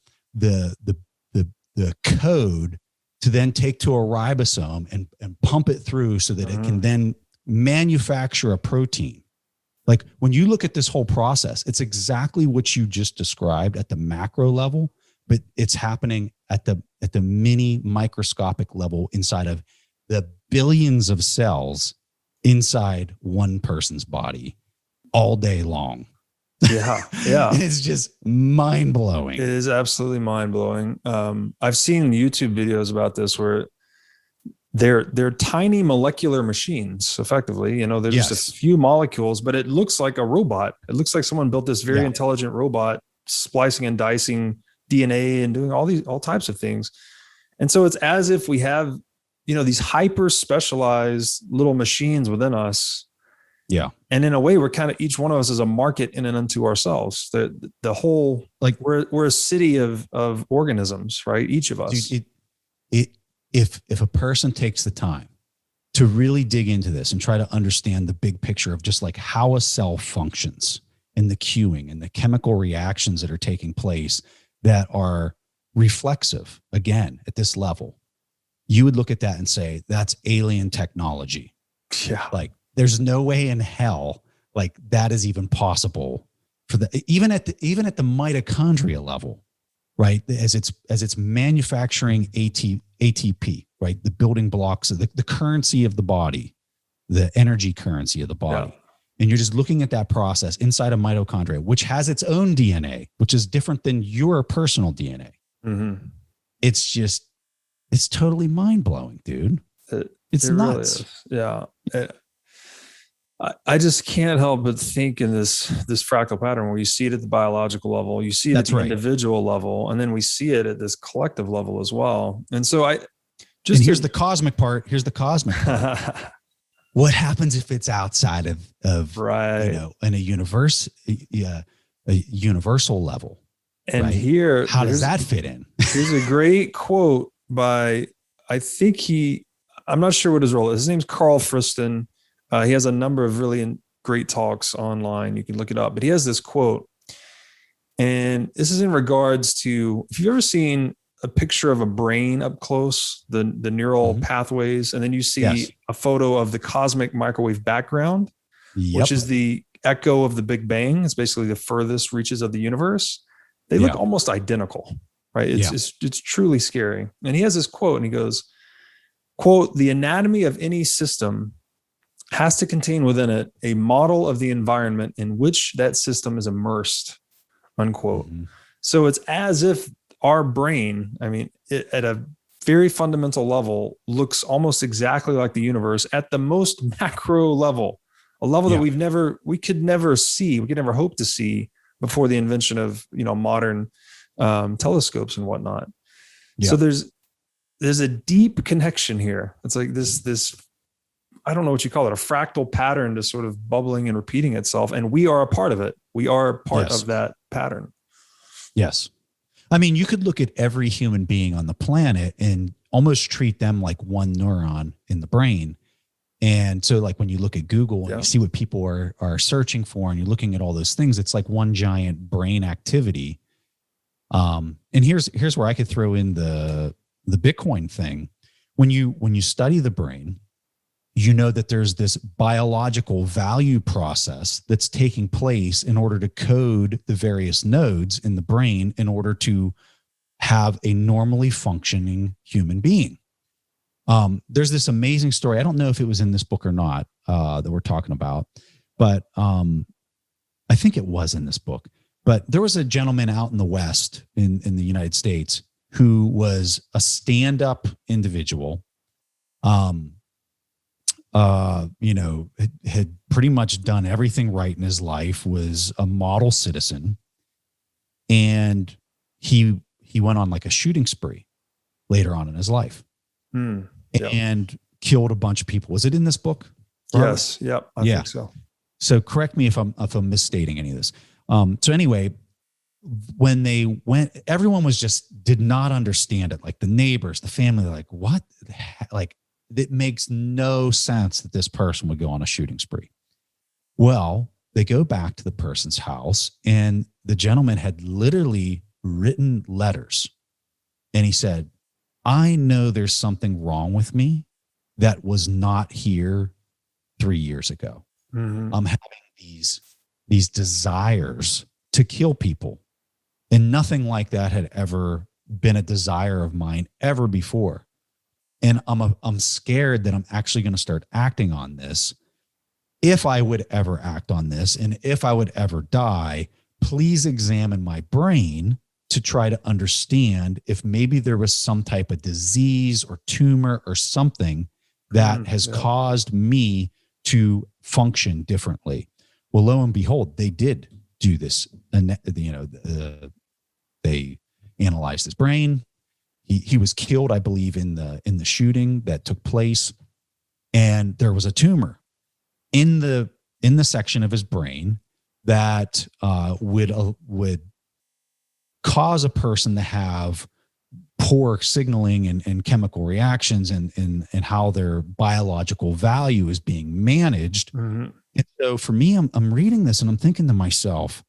code to then take to a ribosome and pump it through so that it can then manufacture a protein. Like when you look at this whole process, it's exactly what you just described at the macro level, but it's happening at the mini microscopic level inside of the billions of cells inside one person's body all day long. Yeah. Yeah. It's just mind blowing. It is absolutely mind blowing. I've seen YouTube videos about this where they're tiny molecular machines, effectively. There's just a few molecules, but it looks like a robot. It looks like someone built this very intelligent robot, splicing and dicing DNA and doing all types of things. And so it's as if we have, these hyper specialized little machines within us. Yeah. And in a way, we're kind of, each one of us is a market in and unto ourselves. The whole, like we're a city of organisms, right? Each of us. Dude, if a person takes the time to really dig into this and try to understand the big picture of just like how a cell functions and the queuing and the chemical reactions that are taking place that are reflexive, again, at this level, you would look at that and say, that's alien technology. Yeah. Like there's no way in hell like that is even possible for even at the mitochondria level, right? As it's manufacturing ATP, right? The building blocks of the currency of the body, the energy currency of the body. Yeah. And you're just looking at that process inside a mitochondria, which has its own DNA, which is different than your personal DNA. Mm-hmm. It's totally mind blowing, dude. It's nuts. Really yeah. I just can't help but think in this fractal pattern where you see it at the biological level, you see it at the individual level, and then we see it at this collective level as well. And so here's the cosmic part. What happens if it's outside of right, in a universal level? And right? How does that fit in? Here's a great quote by, I'm not sure what his role is. His name's Carl Friston. He has a number of really great talks online. You can look it up, but he has this quote. And this is in regards to, if you've ever seen a picture of a brain up close, the neural pathways, and then you see a photo of the cosmic microwave background, which is the echo of the Big Bang. It's basically the furthest reaches of the universe. They look almost identical, right? It's truly scary. And he has this quote, and he goes, quote, "The anatomy of any system has to contain within it a model of the environment in which that system is immersed," unquote. Mm-hmm. So it's as if our brain, at a very fundamental level, looks almost exactly like the universe at the most macro level, a level that we could never see, we could never hope to see before the invention of, modern telescopes and whatnot. Yeah. So there's a deep connection here. It's like this, I don't know what you call it, a fractal pattern just sort of bubbling and repeating itself. And we are a part of it. We are part of that pattern. Yes. You could look at every human being on the planet and almost treat them like one neuron in the brain. And so like when you look at Google and you see what people are searching for and you're looking at all those things, it's like one giant brain activity. And here's where I could throw in the Bitcoin thing. When you study the brain, you know that there's this biological value process that's taking place in order to code the various nodes in the brain in order to have a normally functioning human being. There's this amazing story. I don't know if it was in this book or not that we're talking about, but I think it was in this book. But there was a gentleman out in the West in the United States who was a stand-up individual. Had pretty much done everything right in his life, was a model citizen. And he went on like a shooting spree later on in his life and killed a bunch of people. Was it in this book? Yes. Yep. I think so. So correct me if I'm misstating any of this. So anyway, when they went, everyone did not understand it. Like the neighbors, the family, they're like, what? Like, it makes no sense that this person would go on a shooting spree. Well, they go back to the person's house, and the gentleman had literally written letters. And he said, I know there's something wrong with me that was not here 3 years ago. Mm-hmm. I'm having these desires to kill people. And nothing like that had ever been a desire of mine ever before. And I'm scared that I'm actually going to start acting on this. If I would ever act on this, and if I would ever die, please examine my brain to try to understand if maybe there was some type of disease or tumor or something that has caused me to function differently. Well, lo and behold, they did do this. And they analyzed his brain. He was killed, I believe, in the shooting that took place, and there was a tumor in the section of his brain that would cause a person to have poor signaling and chemical reactions and how their biological value is being managed. Mm-hmm. And so for me, I'm reading this and I'm thinking to myself,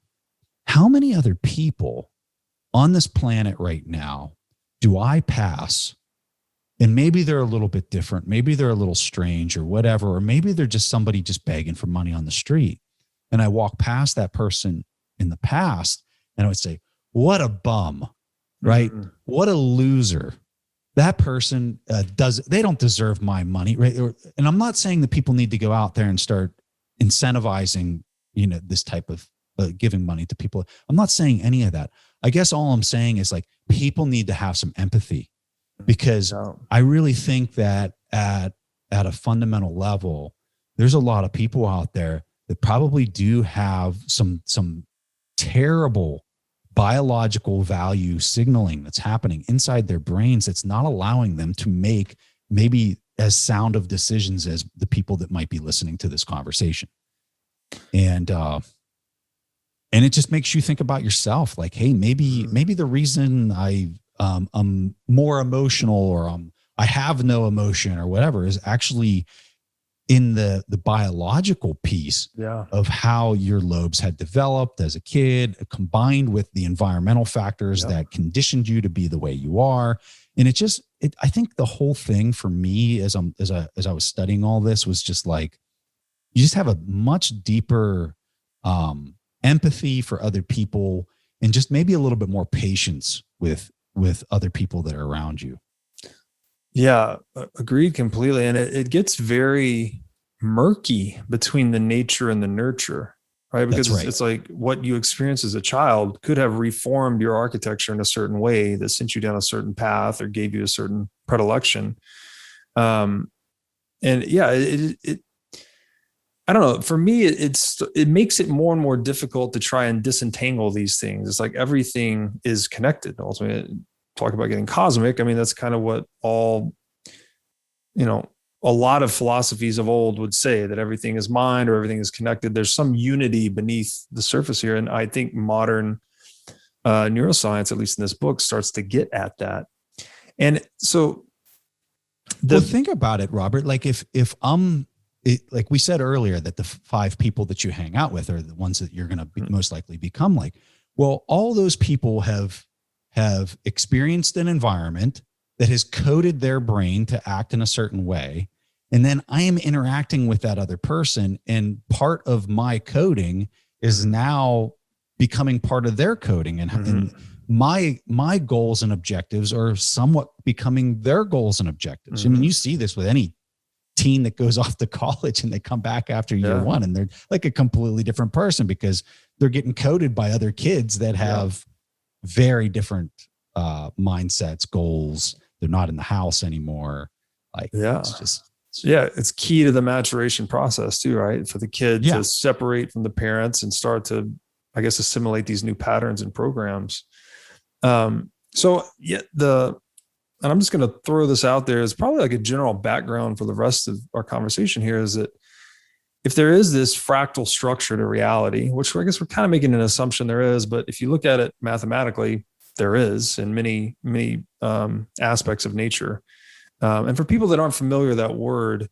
how many other people on this planet right now do I pass? And maybe they're a little bit different. Maybe they're a little strange or whatever, or maybe they're just somebody just begging for money on the street. And I walk past that person in the past and I would say, what a bum, right? Mm-hmm. What a loser. That person they don't deserve my money, right? And I'm not saying that people need to go out there and start incentivizing, this type of giving money to people. I'm not saying any of that. I guess all I'm saying is like, people need to have some empathy, because I really think that at a fundamental level, there's a lot of people out there that probably do have some terrible biological value signaling that's happening inside their brains that's not allowing them to make maybe as sound of decisions as the people that might be listening to this conversation. And it just makes you think about yourself, like, hey, maybe the reason I'm more emotional or I have no emotion or whatever is actually in the biological piece of how your lobes had developed as a kid, combined with the environmental factors that conditioned you to be the way you are. And I think the whole thing for me as I was studying all this was just like, you just have a much deeper empathy for other people and just maybe a little bit more patience with other people that are around you. Yeah, agreed completely. And it gets very murky between the nature and the nurture, right? Because it's like what you experienced as a child could have reformed your architecture in a certain way that sent you down a certain path or gave you a certain predilection. And yeah, I don't know. For me, it makes it more and more difficult to try and disentangle these things. It's like everything is connected. Ultimately, talk about getting cosmic. I mean, that's kind of what a lot of philosophies of old would say, that everything is mind or everything is connected. There's some unity beneath the surface here. And I think modern neuroscience, at least in this book, starts to get at that. And so think about it, Robert. Like if like we said earlier, that the 5 people that you hang out with are the ones that you're going to most likely become like. Well, all those people have experienced an environment that has coded their brain to act in a certain way. And then I am interacting with that other person, and part of my coding is now becoming part of their coding. And my goals and objectives are somewhat becoming their goals and objectives. I mean, you see this with any teen that goes off to college and they come back after year one and they're like a completely different person because they're getting coded by other kids that have very different mindsets, goals. They're not in the house anymore. Like, it's key to the maturation process too, right? For the kid to separate from the parents and start to, I guess, assimilate these new patterns and programs. And I'm just going to throw this out there as probably like a general background for the rest of our conversation here, is that if there is this fractal structure to reality, which I guess we're kind of making an assumption there is, but if you look at it mathematically, there is in many, many aspects of nature. And for people that aren't familiar with that word,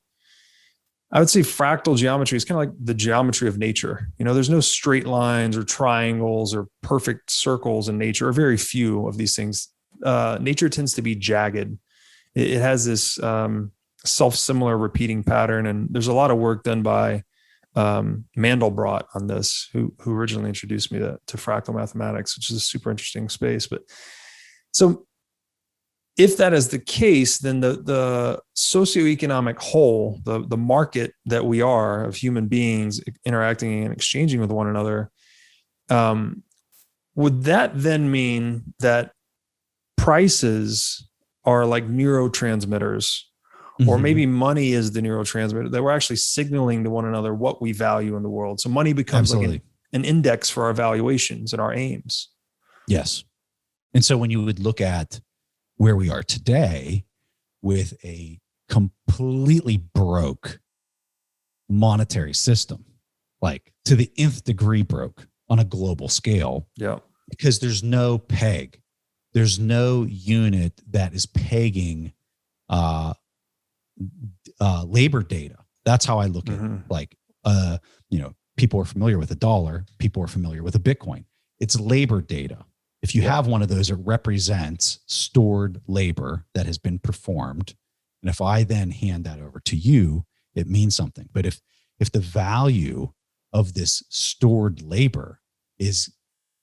I would say fractal geometry is kind of like the geometry of nature. There's no straight lines or triangles or perfect circles in nature, or very few of these things. Nature tends to be jagged. It has this self-similar repeating pattern. And there's a lot of work done by Mandelbrot on this, who originally introduced me to fractal mathematics, which is a super interesting space. But so if that is the case, then the socioeconomic whole, the market that we are of human beings interacting and exchanging with one another, would that then mean that prices are like neurotransmitters, or maybe money is the neurotransmitter, that we're actually signaling to one another what we value in the world? So money becomes like an index for our valuations and our aims. Yes. And so when you would look at where we are today with a completely broke monetary system, like to the nth degree broke on a global scale, because there's no peg, there's no unit that is pegging labor data. That's how I look at it. Like, people are familiar with a dollar, people are familiar with a Bitcoin. It's labor data. If you have one of those, it represents stored labor that has been performed. And if I then hand that over to you, it means something. But if the value of this stored labor is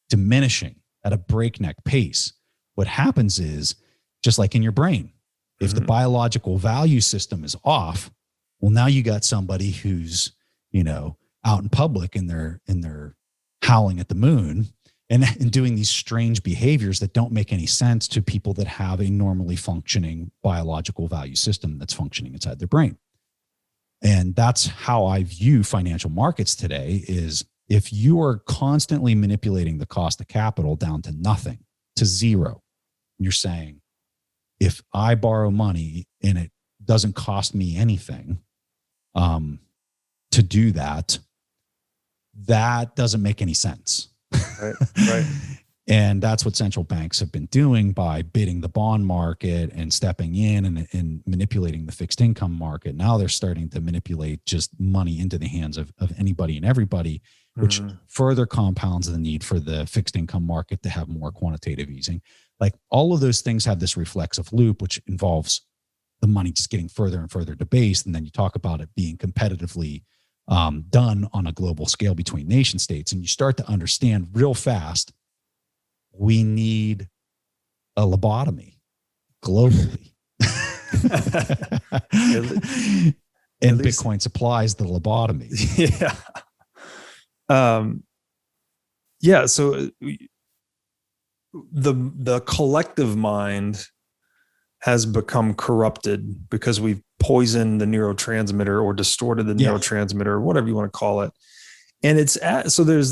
diminishing at a breakneck pace, what happens is, just like in your brain, if the biological value system is off, well, now you got somebody who's, out in public and they're howling at the moon and doing these strange behaviors that don't make any sense to people that have a normally functioning biological value system that's functioning inside their brain. And that's how I view financial markets today, is if you are constantly manipulating the cost of capital down to nothing, to zero, you're saying, if I borrow money and it doesn't cost me anything to do that, that doesn't make any sense. Right. And that's what central banks have been doing by bidding the bond market and stepping in and manipulating the fixed income market. Now they're starting to manipulate just money into the hands of anybody and everybody, which further compounds the need for the fixed income market to have more quantitative easing. Like, all of those things have this reflexive loop, which involves the money just getting further and further debased. And then you talk about it being competitively done on a global scale between nation states. And you start to understand real fast, we need a lobotomy globally. And Bitcoin supplies the lobotomy. So the collective mind has become corrupted because we've poisoned the neurotransmitter or distorted the neurotransmitter, or whatever you want to call it. And so there's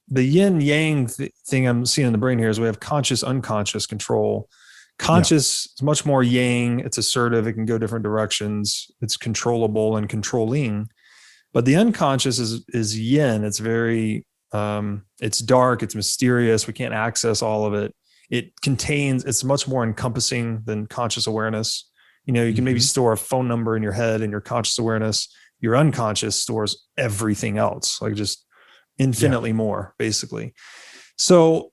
the yin yang thing I'm seeing in the brain here is we have conscious, unconscious control. Conscious is much more yang. It's assertive. It can go different directions. It's controllable and controlling. But the unconscious is yin. It's very, it's dark. It's mysterious. We can't access all of it. It's much more encompassing than conscious awareness. You can maybe store a phone number in your head and your conscious awareness. Your unconscious stores everything else, like just infinitely more, basically. So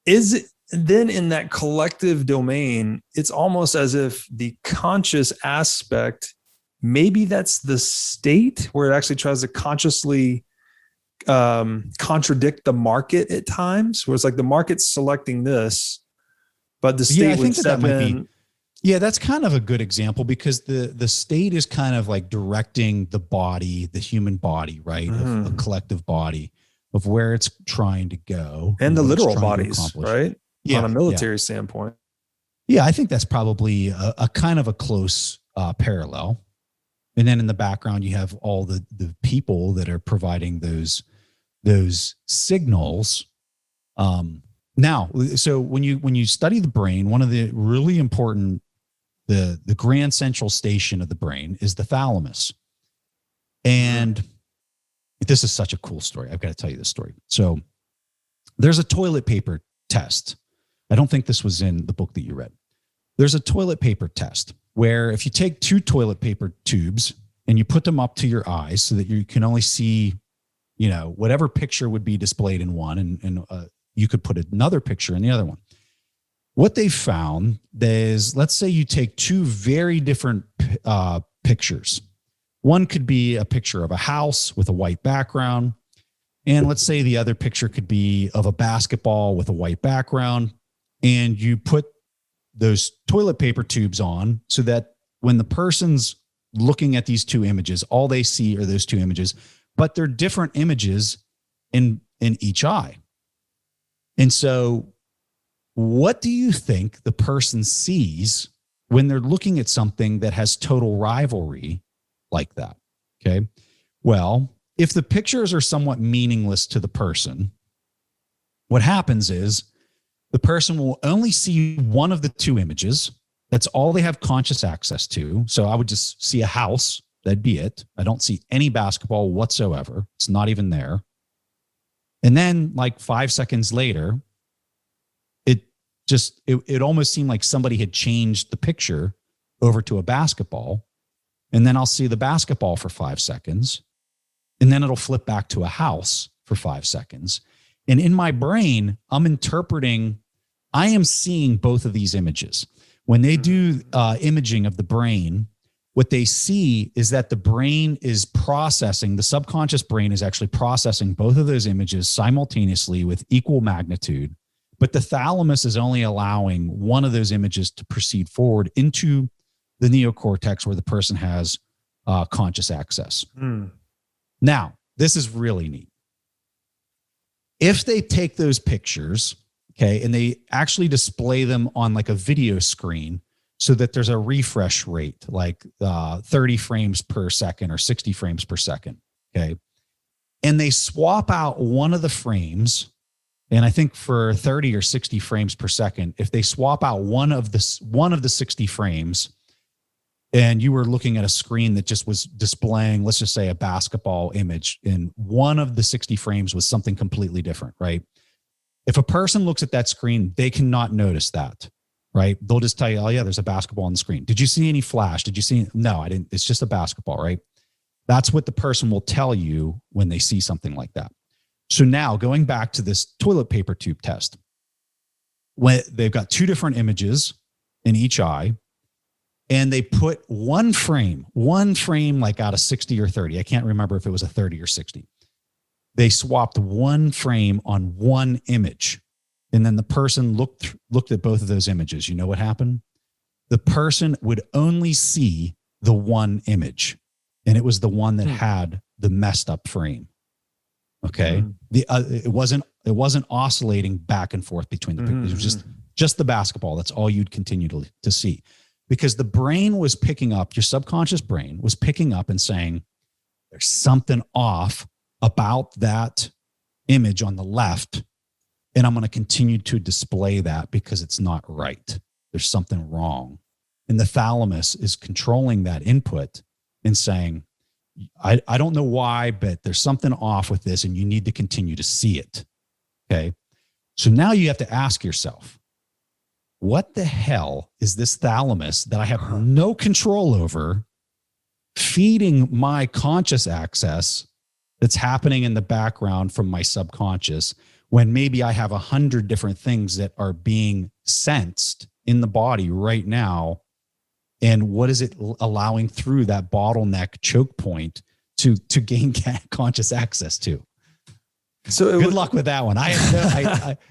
is it then in that collective domain, it's almost as if the conscious aspect, maybe that's the state where it actually tries to consciously contradict the market at times, where it's like the market's selecting this, but the state would step in. That's kind of a good example, because the state is kind of like directing the body, the human body, right? Of a collective body, of where it's trying to go. And the literal bodies, right? On a military standpoint. Yeah, I think that's probably a kind of a close parallel. And then in the background, you have all the people that are providing those signals. Now, so when you study the brain, one of the really important, the grand central station of the brain is the thalamus. And this is such a cool story. I've got to tell you this story. So there's a toilet paper test. I don't think this was in the book that you read. There's a toilet paper test where if you take two toilet paper tubes and you put them up to your eyes so that you can only see, whatever picture would be displayed in one, and you could put another picture in the other one. What they found is, let's say you take two very different pictures. One could be a picture of a house with a white background. And let's say the other picture could be of a basketball with a white background. And you put those toilet paper tubes on so that when the person's looking at these two images, all they see are those two images, but they're different images in each eye. And so what do you think the person sees when they're looking at something that has total rivalry like that? Okay. Well, if the pictures are somewhat meaningless to the person, what happens is the person will only see one of the two images. That's all they have conscious access to. So I would just see a house. That'd be it. I don't see any basketball whatsoever. It's not even there. And then like 5 seconds later, it almost seemed like somebody had changed the picture over to a basketball. And then I'll see the basketball for 5 seconds. And then it'll flip back to a house for 5 seconds. And in my brain, I am seeing both of these images. When they do imaging of the brain, what they see is that the brain is processing, the subconscious brain is actually processing both of those images simultaneously with equal magnitude. But the thalamus is only allowing one of those images to proceed forward into the neocortex where the person has conscious access. Now, this is really neat. If they take those pictures, okay, and they actually display them on like a video screen so that there's a refresh rate, like 30 frames per second or 60 frames per second, okay, and they swap out one of the frames. And I think for 30 or 60 frames per second, if they swap out one of the 60 frames, and you were looking at a screen that just was displaying, let's just say, a basketball image, and one of the 60 frames was something completely different, right? If a person looks at that screen, they cannot notice that, right? They'll just tell you, oh yeah, there's a basketball on the screen. Did you see any flash? Did you see? No, I didn't. It's just a basketball, right? That's what the person will tell you when they see something like that. So now going back to this toilet paper tube test, when they've got two different images in each eye, and they put one frame like out of 60 or 30. I can't remember if it was a 30 or 60. They swapped one frame on one image. And then the person looked at both of those images. You know what happened? The person would only see the one image. And it was the one that had the messed up frame. Okay. It wasn't oscillating back and forth between the pictures. It was just the basketball. That's all you'd continue to see, because the brain was picking up, your subconscious brain was picking up and saying, there's something off about that image on the left. And I'm going to continue to display that because it's not right. There's something wrong. And the thalamus is controlling that input and saying, I don't know why, but there's something off with this and you need to continue to see it. Okay. So now you have to ask yourself, what the hell is this thalamus that I have no control over feeding my conscious access that's happening in the background from my subconscious, when maybe I have 100 different things that are being sensed in the body right now? And what is it allowing through that bottleneck choke point to gain conscious access to? So good luck with that one.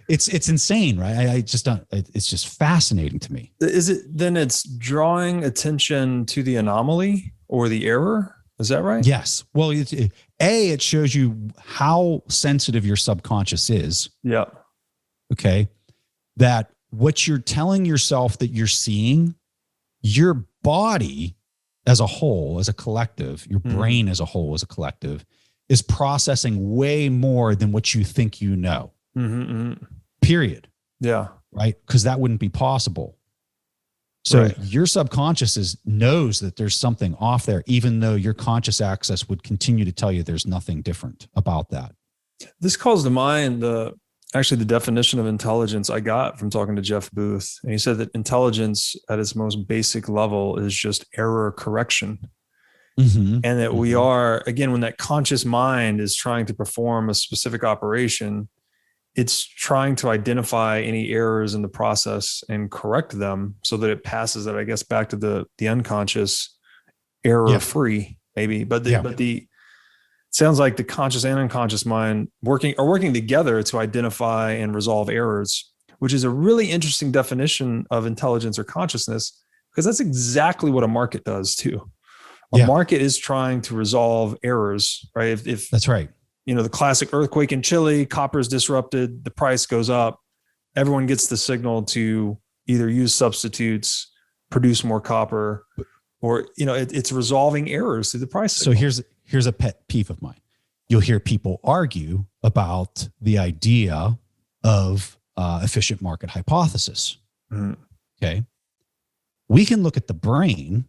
It's insane, right? I just don't. It's just fascinating to me. Is it then? It's drawing attention to the anomaly or the error. Is that right? Yes. Well, it shows you how sensitive your subconscious is. Yeah. Okay. That what you're telling yourself that you're seeing, your body as a whole, as a collective, your brain as a whole, as a collective, is processing way more than what you think you know. Period. Yeah. Right? Because that wouldn't be possible. So your subconscious knows that there's something off there, even though your conscious access would continue to tell you there's nothing different about that. This calls to mind actually the definition of intelligence I got from talking to Jeff Booth. And he said that intelligence at its most basic level is just error correction. Mm-hmm. And that we are, again, when that conscious mind is trying to perform a specific operation, it's trying to identify any errors in the process and correct them so that it passes it, I guess, back to the unconscious error free, maybe. But it sounds like the conscious and unconscious mind are working together to identify and resolve errors, which is a really interesting definition of intelligence or consciousness, because that's exactly what a market does too. A market is trying to resolve errors, right? If that's right. The classic earthquake in Chile, copper is disrupted, the price goes up. Everyone gets the signal to either use substitutes, produce more copper, or, it's resolving errors through the price signal. So here's a pet peeve of mine. You'll hear people argue about the idea of efficient market hypothesis. Okay. We can look at the brain,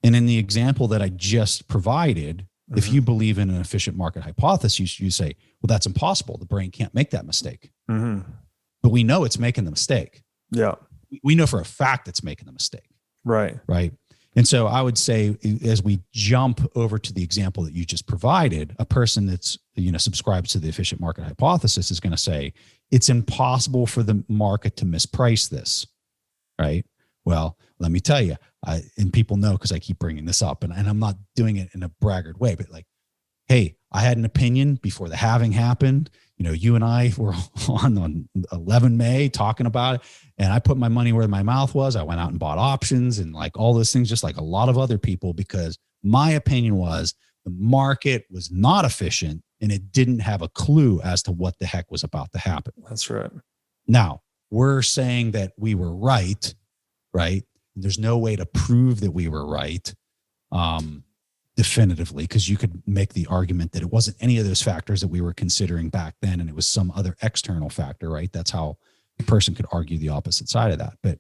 and in the example that I just provided, if you believe in an efficient market hypothesis, you say, well, that's impossible. The brain can't make that mistake. But we know it's making the mistake. Yeah. We know for a fact it's making the mistake. Right. Right. And so I would say, as we jump over to the example that you just provided, a person that's, subscribes to the efficient market hypothesis is going to say, it's impossible for the market to misprice this. Right. Well, let me tell you, and people know because I keep bringing this up, and I'm not doing it in a braggart way, but like, hey, I had an opinion before the halving happened. You and I were on 11 May talking about it, and I put my money where my mouth was. I went out and bought options and like all those things, just like a lot of other people, because my opinion was the market was not efficient and it didn't have a clue as to what the heck was about to happen. That's right. Now, we're saying that we were right? There's no way to prove that we were right definitively, because you could make the argument that it wasn't any of those factors that we were considering back then, and it was some other external factor, right? That's how a person could argue the opposite side of that. But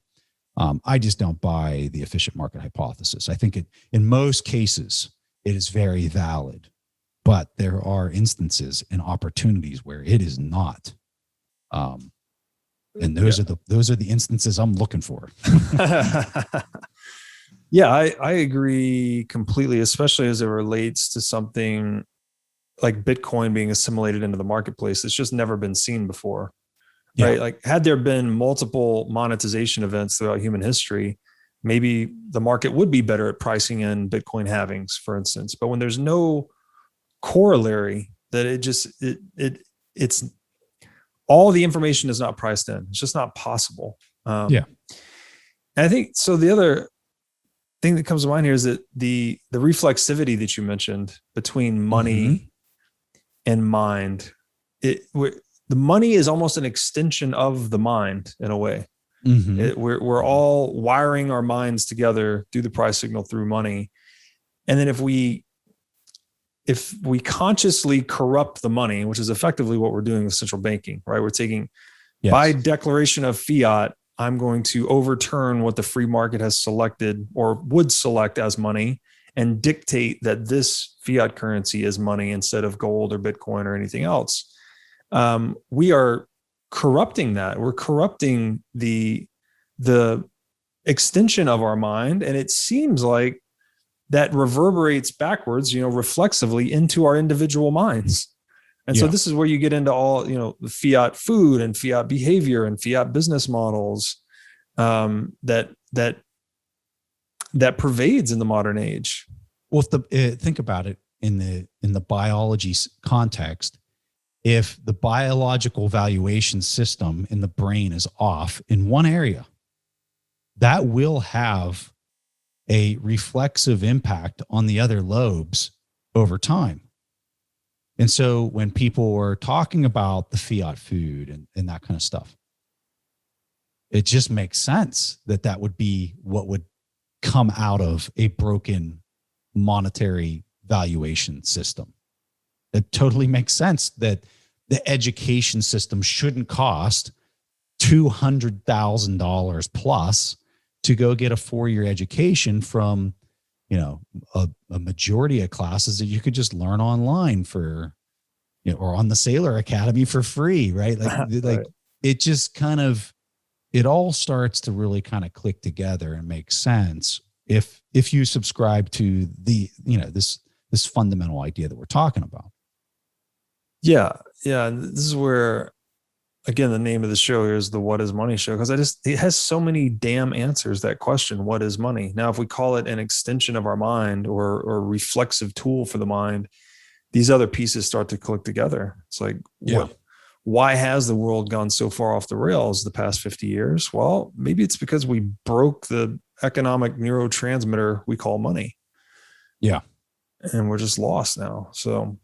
I just don't buy the efficient market hypothesis. I think in most cases, it is very valid, but there are instances and opportunities where it is not. And those are the instances I'm looking for. Yeah, I agree completely, especially as it relates to something like Bitcoin being assimilated into the marketplace. It's just never been seen before, right? Like, had there been multiple monetization events throughout human history, maybe the market would be better at pricing in Bitcoin halvings, for instance. But when there's no corollary, that it's all the information is not priced in. It's just not possible. And I think so. The other thing that comes to mind here is that the reflexivity that you mentioned between money and mind. The money is almost an extension of the mind in a way. We're all wiring our minds together through the price signal through money, and then if we consciously corrupt the money, which is effectively what we're doing with central banking, right? We're taking by declaration of fiat, I'm going to overturn what the free market has selected or would select as money and dictate that this fiat currency is money instead of gold or Bitcoin or anything else. We are corrupting that. We're corrupting the extension of our mind. And it seems like that reverberates backwards, reflexively into our individual minds. And so this is where you get into all, the fiat food and fiat behavior and fiat business models that pervades in the modern age. Well, think about it in the biology context. If the biological valuation system in the brain is off in one area, that will have a reflexive impact on the other lobes over time. And so when people were talking about the fiat food and that kind of stuff, it just makes sense that would be what would come out of a broken monetary valuation system. It totally makes sense that the education system shouldn't cost $200,000 plus to go get a 4-year education from, a majority of classes that you could just learn online for, or on the Sailor Academy for free, right? Like it just kind of, it all starts to really kind of click together and make sense if you subscribe to the, this fundamental idea that we're talking about. Yeah. Yeah. And this is where, again, the name of the show here is the What is Money Show, because it has so many damn answers, that question, what is money? Now, if we call it an extension of our mind or a reflexive tool for the mind, these other pieces start to click together. It's like, why has the world gone so far off the rails the past 50 years? Well, maybe it's because we broke the economic neurotransmitter we call money. Yeah. And we're just lost now. So